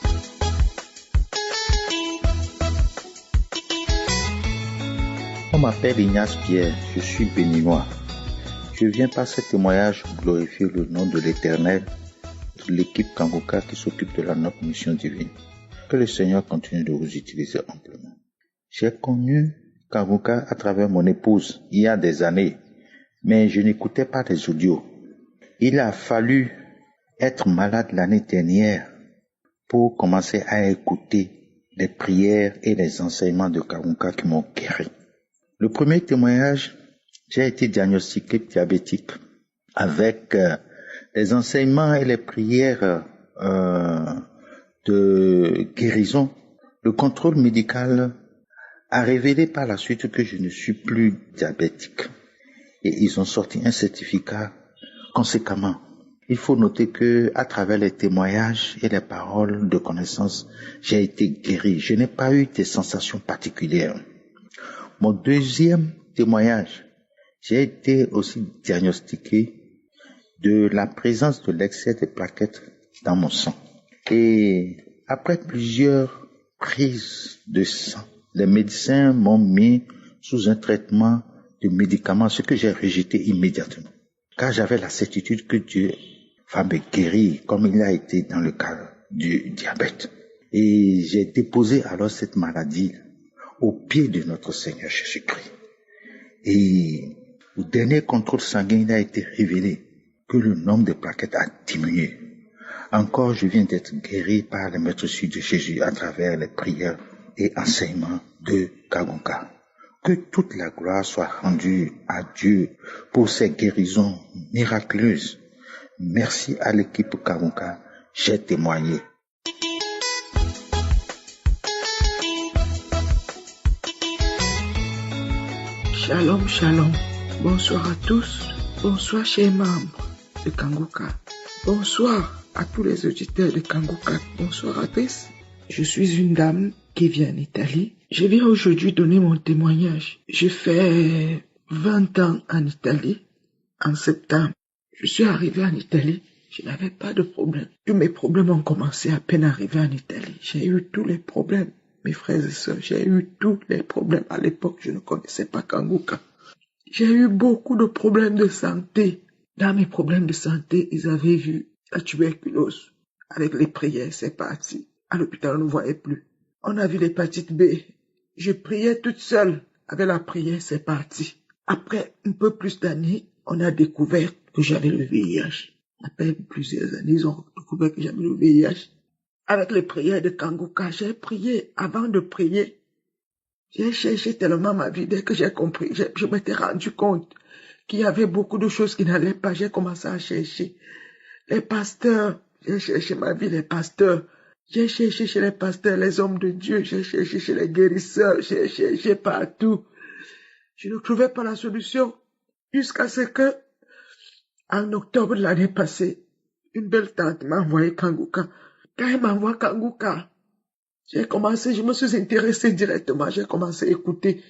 Speaker 2: On m'appelle Ignace Pierre, je suis béninois. Je viens par ce témoignage glorifier le nom de l'Éternel, de l'équipe Kangoka qui s'occupe de la noble mission divine. Que le Seigneur continue de vous utiliser amplement. J'ai connu Kangoka à travers mon épouse il y a des années, mais je n'écoutais pas les audios. Il a fallu être malade l'année dernière pour commencer à écouter les prières et les enseignements de Kangoka qui m'ont guéri. Le premier témoignage, j'ai été diagnostiqué diabétique avec les enseignements et les prières de guérison. Le contrôle médical a révélé par la suite que je ne suis plus diabétique. Et ils ont sorti un certificat conséquemment. Il faut noter que à travers les témoignages et les paroles de connaissance, j'ai été guéri. Je n'ai pas eu des sensations particulières. Mon deuxième témoignage, j'ai été aussi diagnostiqué de la présence de l'excès de plaquettes dans mon sang. Et après plusieurs prises de sang, les médecins m'ont mis sous un traitement de médicaments, ce que j'ai rejeté immédiatement. Car j'avais la certitude que Dieu va me guérir, comme il a été dans le cas du diabète. Et j'ai déposé alors cette maladie au pied de notre Seigneur Jésus-Christ. Et au dernier contrôle sanguin, il a été révélé que le nombre de plaquettes a diminué. Encore, je viens d'être guéri par le Maître de Jésus à travers les prières et enseignements de Kanguka. Que toute la gloire soit rendue à Dieu pour ces guérisons miraculeuses. Merci à l'équipe Kanguka, j'ai témoigné.
Speaker 3: Shalom, shalom. Bonsoir à tous. Bonsoir chers membres de Kanguka. Bonsoir à tous les auditeurs de Kanguka. Bonsoir à tous. Je suis une dame qui vient en Italie. Je viens aujourd'hui donner mon témoignage. J'ai fait 20 ans en Italie en septembre. Je suis arrivé en Italie. Je n'avais pas de problème. Tous mes problèmes ont commencé à peine arrivé en Italie. J'ai eu tous les problèmes. Mes frères et sœurs, j'ai eu tous les problèmes. À l'époque, je ne connaissais pas Kanguka. J'ai eu beaucoup de problèmes de santé. Dans mes problèmes de santé, ils avaient vu la tuberculose. Avec les prières, c'est parti. À l'hôpital, on ne voyait plus. On a vu l'hépatite B. Je priais toute seule. Avec la prière, c'est parti. Après un peu plus d'années, on a découvert que j'avais le VIH. Après plusieurs années, ils ont découvert que j'avais le VIH. Avec les prières de Kanguka, j'ai prié. Avant de prier, j'ai cherché tellement ma vie. Dès que j'ai compris, je m'étais rendu compte qu'il y avait beaucoup de choses qui n'allaient pas. J'ai commencé à chercher les pasteurs. J'ai cherché ma vie, les pasteurs. J'ai cherché chez les pasteurs, les hommes de Dieu. J'ai cherché chez les guérisseurs. J'ai cherché partout. Je ne trouvais pas la solution. Jusqu'à ce que, en octobre de l'année passée, une belle tante m'a envoyé Kanguka. Quand elle m'envoie Kanguka, je me suis intéressée directement. J'ai commencé à écouter,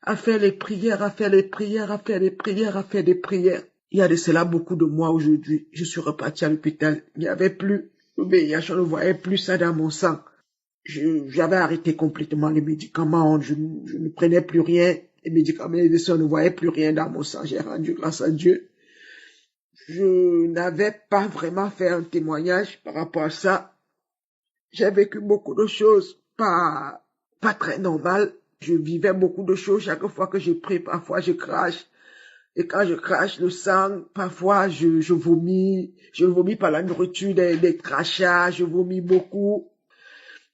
Speaker 3: à faire les prières, à faire les prières, à faire les prières, à faire des prières. Il y a de cela beaucoup de mois aujourd'hui. Je suis reparti à l'hôpital. Il n'y avait plus le VIH, on ne voyait plus ça dans mon sang. J'avais arrêté complètement les médicaments. Je ne prenais plus rien. Les médicaments, on ne voyait plus rien dans mon sang. J'ai rendu grâce à Dieu. Je n'avais pas vraiment fait un témoignage par rapport à ça. J'ai vécu beaucoup de choses pas très normales. Je vivais beaucoup de choses. Chaque fois que je prie, parfois je crache. Et quand je crache le sang, parfois je vomis. Je vomis par la nourriture, des crachats. Je vomis beaucoup.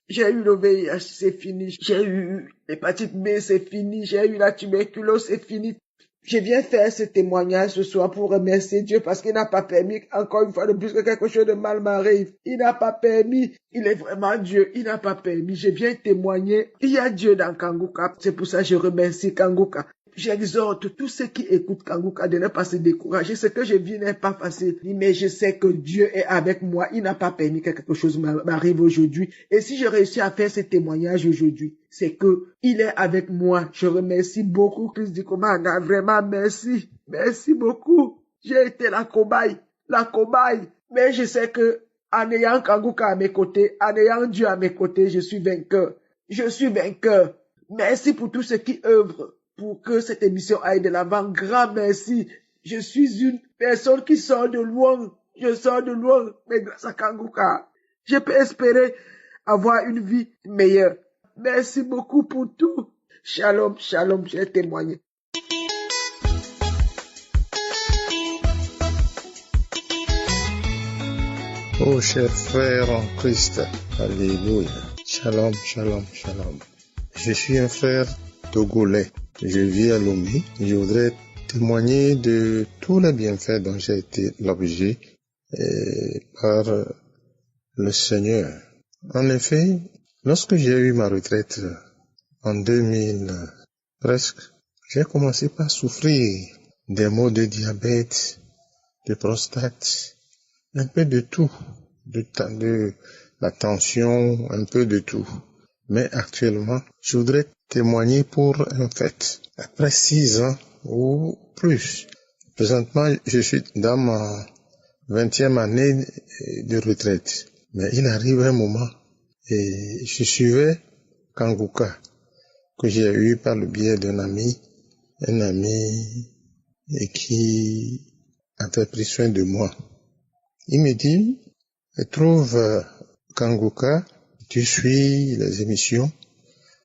Speaker 3: J'ai eu le VIH, c'est fini. J'ai eu l'hépatite B, c'est fini. J'ai eu la tuberculose, c'est fini. Je viens faire ce témoignage ce soir pour remercier Dieu parce qu'il n'a pas permis, encore une fois de plus, que quelque chose de mal m'arrive. Il n'a pas permis. Il est vraiment Dieu. Il n'a pas permis. Je viens témoigner. Il y a Dieu dans Kanguka. C'est pour ça que je remercie Kanguka. J'exhorte tous ceux qui écoutent Kanguka de ne pas se décourager. Ce que je vis n'est pas facile, mais je sais que Dieu est avec moi. Il n'a pas permis que quelque chose m'arrive aujourd'hui. Et si je réussis à faire ce témoignage aujourd'hui, c'est que il est avec moi. Je remercie beaucoup Christ du Commandant. Vraiment, merci. Merci beaucoup. J'ai été la cobaye. Mais je sais que en ayant Kanguka à mes côtés, en ayant Dieu à mes côtés, je suis vainqueur. Merci pour tous ceux qui œuvrent pour que cette émission aille de l'avant. Grand merci. Je suis une personne qui sort de loin. Je sors de loin, mais grâce à Kanguka, je peux espérer avoir une vie meilleure. Merci beaucoup pour tout. Shalom, shalom, j'ai témoigné.
Speaker 4: Oh, chers frères en Christ, alléluia. Shalom, shalom, shalom. Je suis un frère togolais. Je vis à Lomé. Je voudrais témoigner de tous les bienfaits dont j'ai été l'objet par le Seigneur. En effet, lorsque j'ai eu ma retraite en 2000 presque, j'ai commencé par souffrir des maux de diabète, de prostate, un peu de tout, de la tension, un peu de tout. Mais actuellement, je voudrais témoigner pour un fait. Après 6 ans ou plus, présentement, je suis dans ma 20e année de retraite. Mais il arrive un moment et je suivais Kanguka, que j'ai eu par le biais d'un ami, et qui avait pris soin de moi. Il me dit, trouve Kanguka, tu suis les émissions,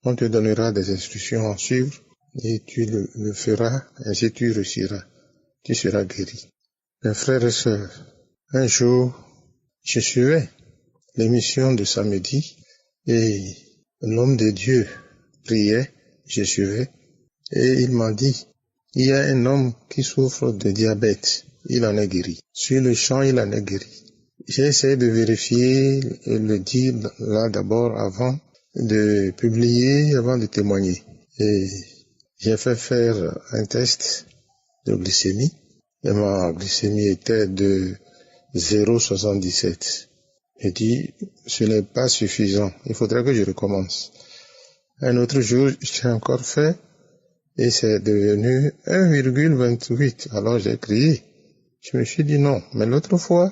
Speaker 4: on te donnera des instructions à suivre et tu le feras, ainsi tu réussiras, tu seras guéri. Mes frères et sœurs, un jour, Je suivais l'émission de samedi et l'homme de Dieu priait, je suivais, et il m'a dit, il y a un homme qui souffre de diabète, il en est guéri. Sur le champ, il en est guéri. J'ai essayé de vérifier et le dire là d'abord avant de publier, avant de témoigner. Et j'ai fait faire un test de glycémie et ma glycémie était de 0,77. J'ai dit, ce n'est pas suffisant, il faudrait que je recommence. Un autre jour, j'ai encore fait et c'est devenu 1,28. Alors j'ai crié. Je me suis dit non, mais l'autre fois,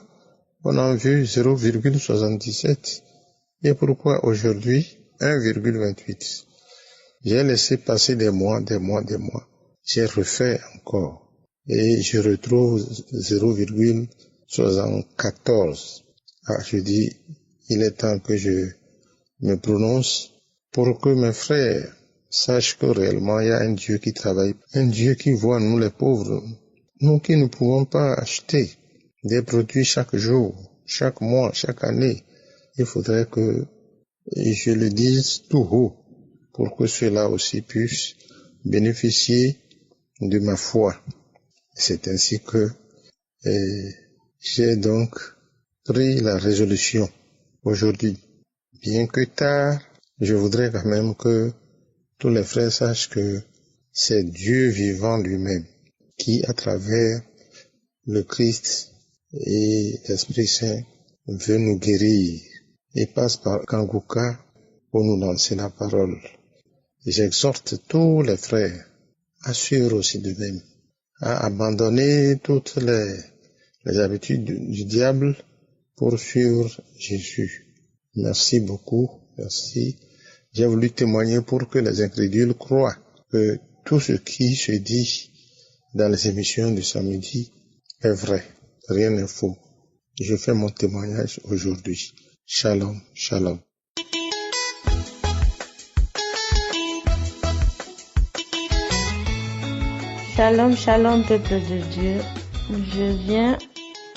Speaker 4: on a vu 0,77. Et pourquoi aujourd'hui 1,28? J'ai laissé passer des mois. J'ai refait encore. Et je retrouve 0,74. Ah, je dis, il est temps que je me prononce pour que mes frères sachent que réellement il y a un Dieu qui travaille, un Dieu qui voit nous les pauvres, nous qui ne pouvons pas acheter des produits chaque jour, chaque mois, chaque année. Il faudrait que je le dise tout haut pour que ceux-là aussi puissent bénéficier de ma foi. C'est ainsi que j'ai donc pris la résolution aujourd'hui. Bien que tard, je voudrais quand même que tous les frères sachent que c'est Dieu vivant lui-même qui, à travers le Christ et l'Esprit Saint, veut nous guérir et passe par Kanguka pour nous lancer la parole. Et j'exhorte tous les frères à suivre aussi de même, à abandonner toutes les habitudes du diable pour suivre Jésus. Merci beaucoup, merci. J'ai voulu témoigner pour que les incrédules croient que tout ce qui se dit dans les émissions du samedi est vrai, rien n'est faux. Je fais mon témoignage aujourd'hui. Shalom, shalom.
Speaker 5: Shalom, shalom, peuple de Dieu. Je viens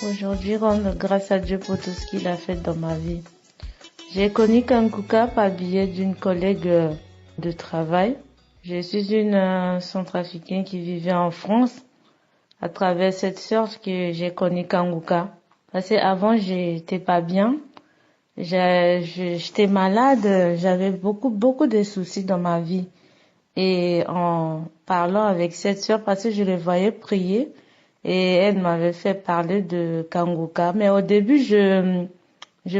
Speaker 5: aujourd'hui rendre grâce à Dieu pour tout ce qu'il a fait dans ma vie. J'ai connu Kanguka par biais d'une collègue de travail. Je suis une centrafricaine qui vivait en France. À travers cette sœur que j'ai connu Kanguka. Parce qu'avant, j'étais pas bien. J'étais malade. J'avais beaucoup de soucis dans ma vie. Et en parlant avec cette sœur, parce que je les voyais prier, et elle m'avait fait parler de Kanguka. Mais au début, je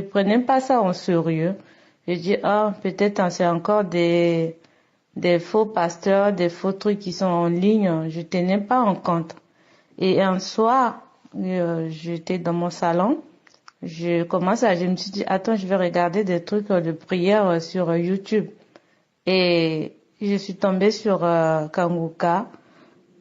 Speaker 5: prenais pas ça en sérieux. Je dis, peut-être c'est encore des faux pasteurs, des faux trucs qui sont en ligne. Je tenais pas en compte. Et un soir, j'étais dans mon salon. Je me suis dit, attends, je vais regarder des trucs de prière sur YouTube. Et je suis tombée sur Kanguka.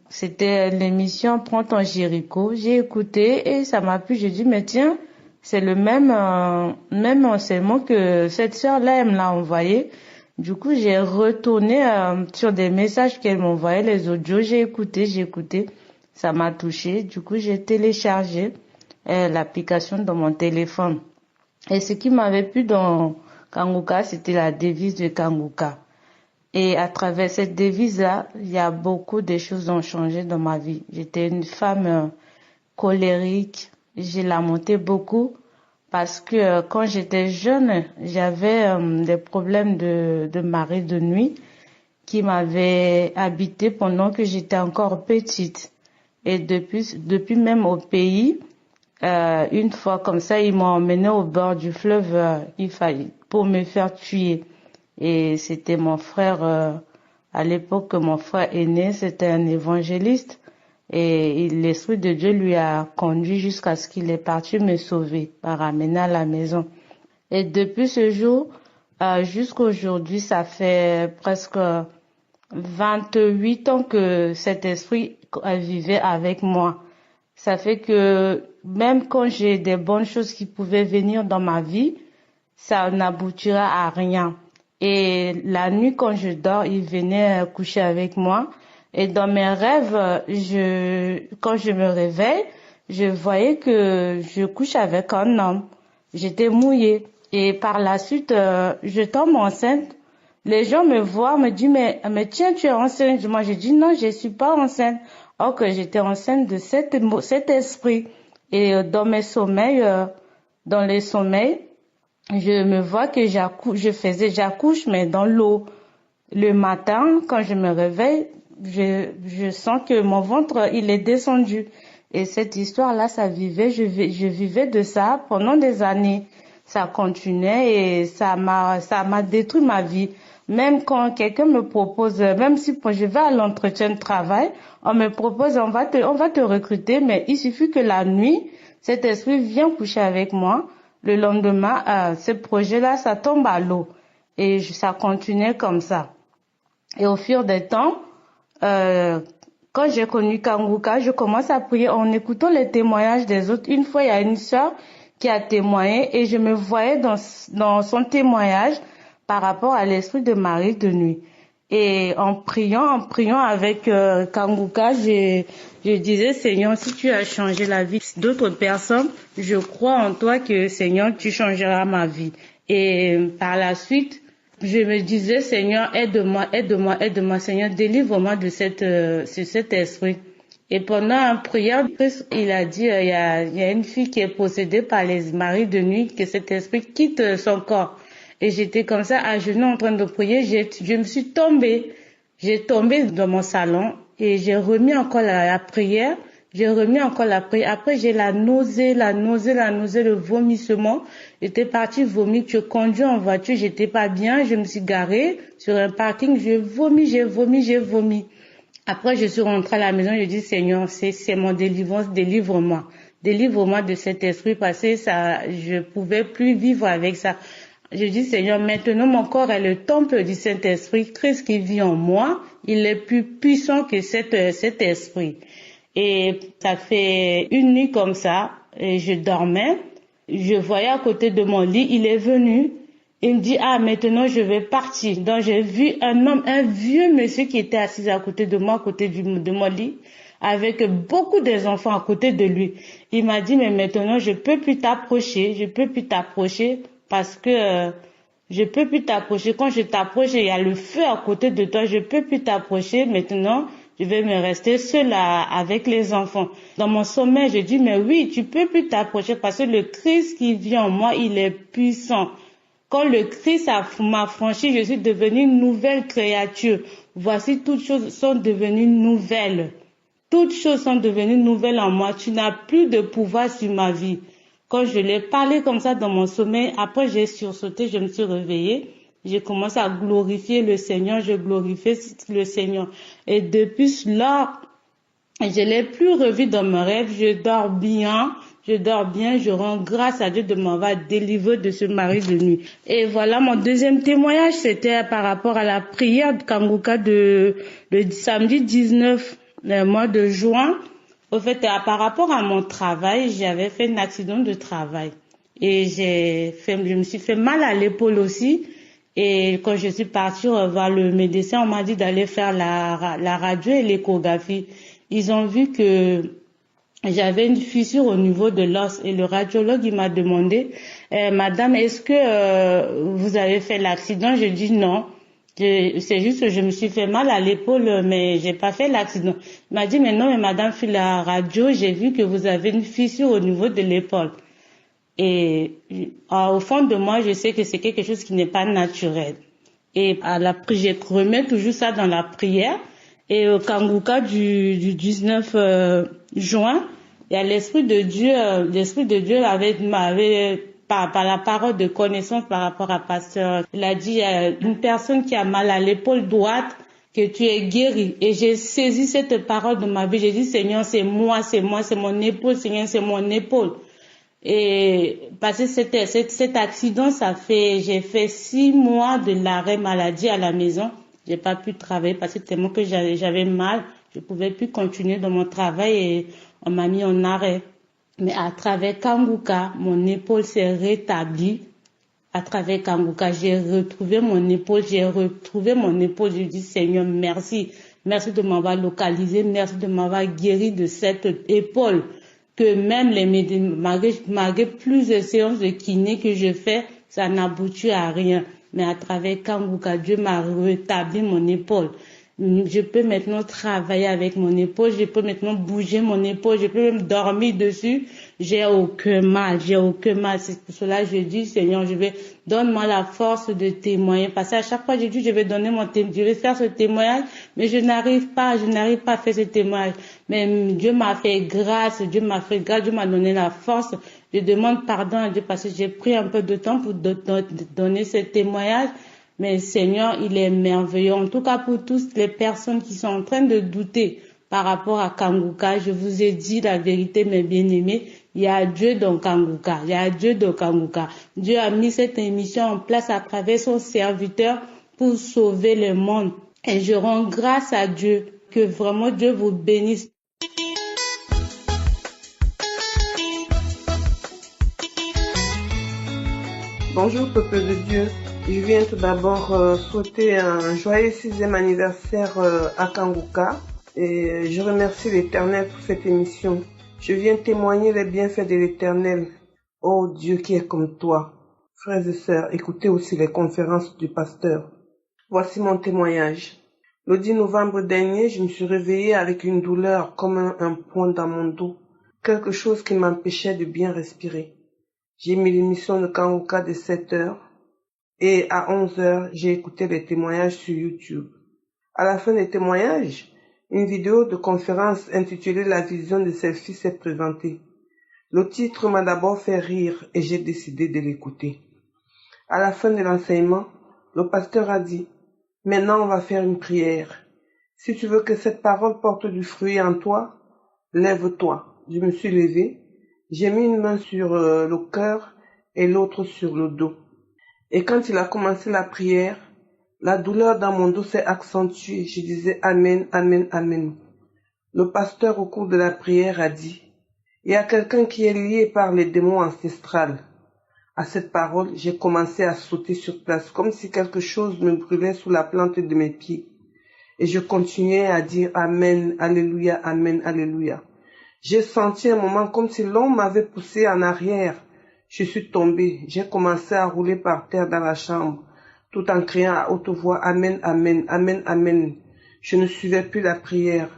Speaker 5: C'était l'émission Prends ton Jéricho. J'ai écouté et ça m'a plu. J'ai dit, mais tiens, c'est le même enseignement que cette sœur-là, elle me l'a envoyé. Du coup, j'ai retourné sur des messages qu'elle m'envoyait, les audios. J'ai écouté. Ça m'a touché. Du coup, j'ai téléchargé l'application dans mon téléphone. Et ce qui m'avait plu dans Kanguka, c'était la devise de Kanguka. Et à travers cette devise-là, il y a beaucoup de choses qui ont changé dans ma vie. J'étais une femme colérique. J'ai lamenté beaucoup parce que quand j'étais jeune, j'avais des problèmes de marée de nuit qui m'avaient habité pendant que j'étais encore petite. Et depuis même au pays, une fois comme ça, ils m'ont emmené au bord du fleuve, pour me faire tuer. Et c'était mon frère, à l'époque, mon frère aîné, c'était un évangéliste. Et l'Esprit de Dieu lui a conduit jusqu'à ce qu'il est parti me sauver, me ramener à la maison. Et depuis ce jour, jusqu'à aujourd'hui, ça fait presque 28 ans que cet esprit vivait avec moi. Ça fait que même quand j'ai des bonnes choses qui pouvaient venir dans ma vie, ça n'aboutira à rien. Et la nuit, quand je dors, il venait coucher avec moi. Et dans mes rêves, quand je me réveille, je voyais que je couche avec un homme. J'étais mouillée. Et par la suite, je tombe enceinte. Les gens me voient, me disent, mais tiens, tu es enceinte. Moi, je dis, non, je suis pas enceinte. Or que j'étais enceinte de cet esprit. Et dans mes sommeils, dans les sommeils, je me vois que j'accouche, mais dans l'eau. Le matin, quand je me réveille, je sens que mon ventre, il est descendu. Et cette histoire-là, je vivais de ça pendant des années. Ça continuait et ça m'a détruit ma vie. Même quand quelqu'un me propose, même si je vais à l'entretien de travail, on me propose, on va te recruter, mais il suffit que la nuit, cet esprit vient coucher avec moi. Le lendemain, ce projet-là, ça tombe à l'eau. Et ça continuait comme ça. Et au fur des temps, quand j'ai connu Kanguka, je commence à prier en écoutant les témoignages des autres. Une fois, il y a une sœur qui a témoigné et je me voyais dans son témoignage par rapport à l'esprit de Marie de nuit. Et en priant avec Kanguka, je disais, Seigneur, si tu as changé la vie d'autres personnes, je crois en toi que, Seigneur, tu changeras ma vie. Et par la suite, je me disais, Seigneur, aide-moi, Seigneur, délivre-moi de cet esprit. Et pendant une prière, il a dit, il y a une fille qui est possédée par les maris de nuit, que cet esprit quitte son corps. Et j'étais comme ça, à genoux, en train de prier, je me suis tombée. J'ai tombé dans mon salon et j'ai remis encore la prière. Après, j'ai la nausée, le vomissement. J'étais partie vomir. Je conduis en voiture, j'étais pas bien. Je me suis garée sur un parking. J'ai vomi. Après, je suis rentrée à la maison. Je dis, Seigneur, c'est mon délivrance, délivre-moi. Délivre-moi de cet esprit parce que je pouvais plus vivre avec ça. Je dis, Seigneur, maintenant mon corps est le temple du Saint-Esprit. Christ qui vit en moi, il est plus puissant que cet esprit. Et ça fait une nuit comme ça, et je dormais. Je voyais à côté de mon lit, il est venu. Il me dit, maintenant je vais partir. Donc j'ai vu un vieux monsieur qui était assis à côté de moi, à côté de mon lit, avec beaucoup des enfants à côté de lui. Il m'a dit, mais maintenant je peux plus t'approcher parce que je peux plus t'approcher. Quand je t'approche, il y a le feu à côté de toi, je peux plus t'approcher. Maintenant, je vais me rester seule avec les enfants. Dans mon sommeil, je dis, mais oui, tu peux plus t'approcher parce que le Christ qui vit en moi, il est puissant. Quand le Christ m'a franchi, je suis devenue une nouvelle créature. Voici, toutes choses sont devenues nouvelles. Toutes choses sont devenues nouvelles en moi. Tu n'as plus de pouvoir sur ma vie. Quand je l'ai parlé comme ça dans mon sommeil, après j'ai sursauté, je me suis réveillée. J'ai commencé à glorifier le Seigneur, je glorifiais le Seigneur. Et depuis là, je l'ai plus revu dans mes rêves. Je dors bien, je rends grâce à Dieu de m'avoir délivré de ce mari de nuit. Et voilà, mon deuxième témoignage, c'était par rapport à la prière de Kanguka le samedi 19 mois de juin. Au fait, par rapport à mon travail, j'avais fait un accident de travail. Et je me suis fait mal à l'épaule aussi. Et quand je suis partie voir le médecin, on m'a dit d'aller faire la radio et l'échographie. Ils ont vu que j'avais une fissure au niveau de l'os et le radiologue, il m'a demandé, Madame, est-ce que vous avez fait l'accident? Je dis non. C'est juste que je me suis fait mal à l'épaule, mais j'ai pas fait l'accident. Il m'a dit, mais non, mais Madame, fait la radio, j'ai vu que vous avez une fissure au niveau de l'épaule. Et au fond de moi, je sais que c'est quelque chose qui n'est pas naturel. Et à la prière, je remets toujours ça dans la prière. Et au Kanguka du 19 juin, il y a l'Esprit de Dieu m'avait par la parole de connaissance par rapport à pasteur. Il a dit, une personne qui a mal à l'épaule droite, que tu es guéri. Et j'ai saisi cette parole de ma vie. J'ai dit, Seigneur, c'est mon épaule, Seigneur, c'est mon épaule. Et parce que cet accident, j'ai fait 6 mois de l'arrêt maladie à la maison. J'ai pas pu travailler parce que tellement que j'avais mal, je pouvais plus continuer dans mon travail et on m'a mis en arrêt. Mais à travers Kanguka, mon épaule s'est rétablie. À travers Kanguka, j'ai retrouvé mon épaule. Je dis, Seigneur, merci. Merci de m'avoir localisé. Merci de m'avoir guéri de cette épaule. que même malgré plus de séances de kiné que je fais, ça n'aboutit à rien. Mais à travers Kanguka, Dieu m'a rétabli mon épaule. Je peux maintenant travailler avec mon épaule, je peux maintenant bouger mon épaule, je peux même dormir dessus. J'ai aucun mal. C'est pour cela que je dis, Seigneur, donne-moi la force de témoigner. Parce qu'à chaque fois, je dis, je vais faire ce témoignage, mais je n'arrive pas à faire ce témoignage. Mais Dieu m'a fait grâce, Dieu m'a donné la force. Je demande pardon à Dieu parce que j'ai pris un peu de temps pour donner ce témoignage. Mais Seigneur, il est merveilleux. En tout cas, pour toutes les personnes qui sont en train de douter par rapport à Kanguka, je vous ai dit la vérité, mes bien-aimés. Il y a Dieu dans Kanguka. Dieu a mis cette émission en place à travers son serviteur pour sauver le monde. Et je rends grâce à Dieu. Que vraiment Dieu vous bénisse.
Speaker 6: Bonjour peuple de Dieu, je viens tout d'abord souhaiter un joyeux 6e anniversaire à Kanguka et je remercie l'Éternel pour cette émission. Je viens témoigner les bienfaits de l'Éternel. Oh Dieu qui est comme toi. Frères et sœurs, écoutez aussi les conférences du pasteur. Voici mon témoignage. Le 10 novembre dernier, je me suis réveillée avec une douleur comme un point dans mon dos, quelque chose qui m'empêchait de bien respirer. J'ai mis l'émission de Kanguka de 7 heures et à 11 heures, j'ai écouté les témoignages sur YouTube. À la fin des témoignages, une vidéo de conférence intitulée La vision de celle-ci s'est présentée. Le titre m'a d'abord fait rire et j'ai décidé de l'écouter. À la fin de l'enseignement, le pasteur a dit « Maintenant, on va faire une prière. Si tu veux que cette parole porte du fruit en toi, lève-toi. » Je me suis levée. J'ai mis une main sur le cœur et l'autre sur le dos. Et quand il a commencé la prière, la douleur dans mon dos s'est accentuée. Je disais Amen, Amen, Amen. Le pasteur au cours de la prière a dit, il y a quelqu'un qui est lié par les démons ancestrales. À cette parole, j'ai commencé à sauter sur place, comme si quelque chose me brûlait sous la plante de mes pieds. Et je continuais à dire Amen, Alléluia, Amen, Alléluia. J'ai senti un moment comme si l'on m'avait poussé en arrière. Je suis tombée. J'ai commencé à rouler par terre dans la chambre, tout en criant à haute voix Amen, Amen, Amen, Amen. Je ne suivais plus la prière.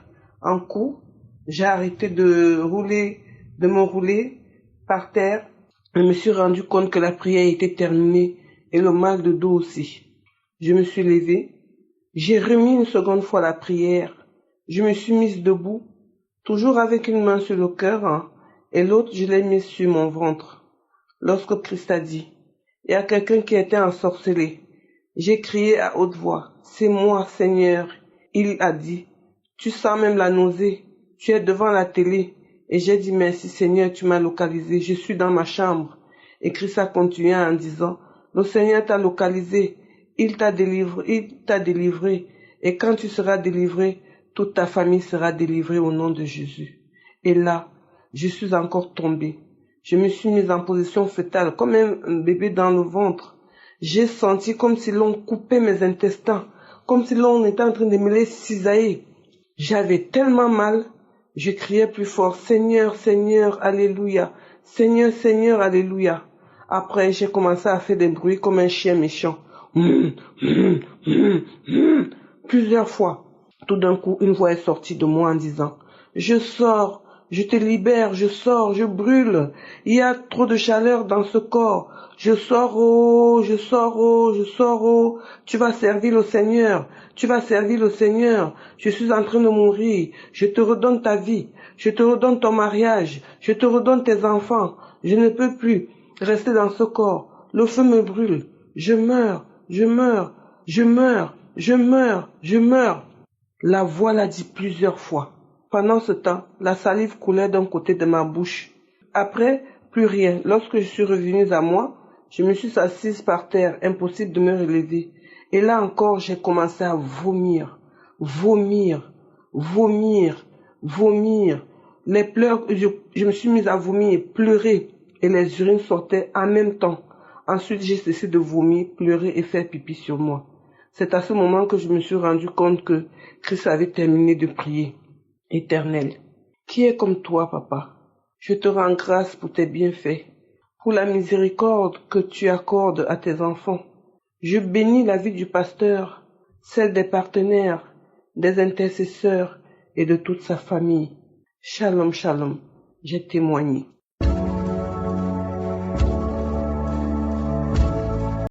Speaker 6: Un coup, j'ai arrêté de me rouler par terre. Je me suis rendu compte que la prière était terminée et le mal de dos aussi. Je me suis levée. J'ai remis une seconde fois la prière. Je me suis mise debout, toujours avec une main sur le cœur et l'autre je l'ai mise sur mon ventre. Lorsque Christ a dit, il y a quelqu'un qui était ensorcelé, j'ai crié à haute voix, c'est moi Seigneur. Il a dit, tu sens même la nausée, tu es devant la télé. Et j'ai dit merci Seigneur, tu m'as localisé, je suis dans ma chambre. Et Christ a continué en disant, le Seigneur t'a localisé, il t'a délivré. Et quand tu seras délivré, toute ta famille sera délivrée au nom de Jésus. Et là, je suis encore tombée. Je me suis mise en position fœtale, comme un bébé dans le ventre. J'ai senti comme si l'on coupait mes intestins, comme si l'on était en train de me les cisailler. J'avais tellement mal, je criais plus fort, Seigneur, Seigneur, Alléluia, Seigneur, Seigneur, Alléluia. Après, j'ai commencé à faire des bruits comme un chien méchant. Plusieurs fois. Tout d'un coup, une voix est sortie de moi en disant, je sors, je te libère, je sors, je brûle. Il y a trop de chaleur dans ce corps. Je sors, oh, je sors, oh, je sors, oh. Tu vas servir le Seigneur. Tu vas servir le Seigneur. Je suis en train de mourir. Je te redonne ta vie. Je te redonne ton mariage. Je te redonne tes enfants. Je ne peux plus rester dans ce corps. Le feu me brûle. Je meurs, je meurs, je meurs, je meurs, je meurs. La voix l'a dit plusieurs fois. Pendant ce temps, la salive coulait d'un côté de ma bouche. Après, plus rien. Lorsque je suis revenue à moi, je me suis assise par terre, impossible de me relever. Et là encore, j'ai commencé à vomir, vomir, vomir, vomir. Les pleurs, je me suis mise à vomir et pleurer. Et les urines sortaient en même temps. Ensuite, j'ai cessé de vomir, pleurer et faire pipi sur moi. C'est à ce moment que je me suis rendu compte que Christ avait terminé de prier. Éternel, qui est comme toi, papa? Je te rends grâce pour tes bienfaits, pour la miséricorde que tu accordes à tes enfants. Je bénis la vie du pasteur, celle des partenaires, des intercesseurs et de toute sa famille. Shalom, shalom. J'ai témoigné.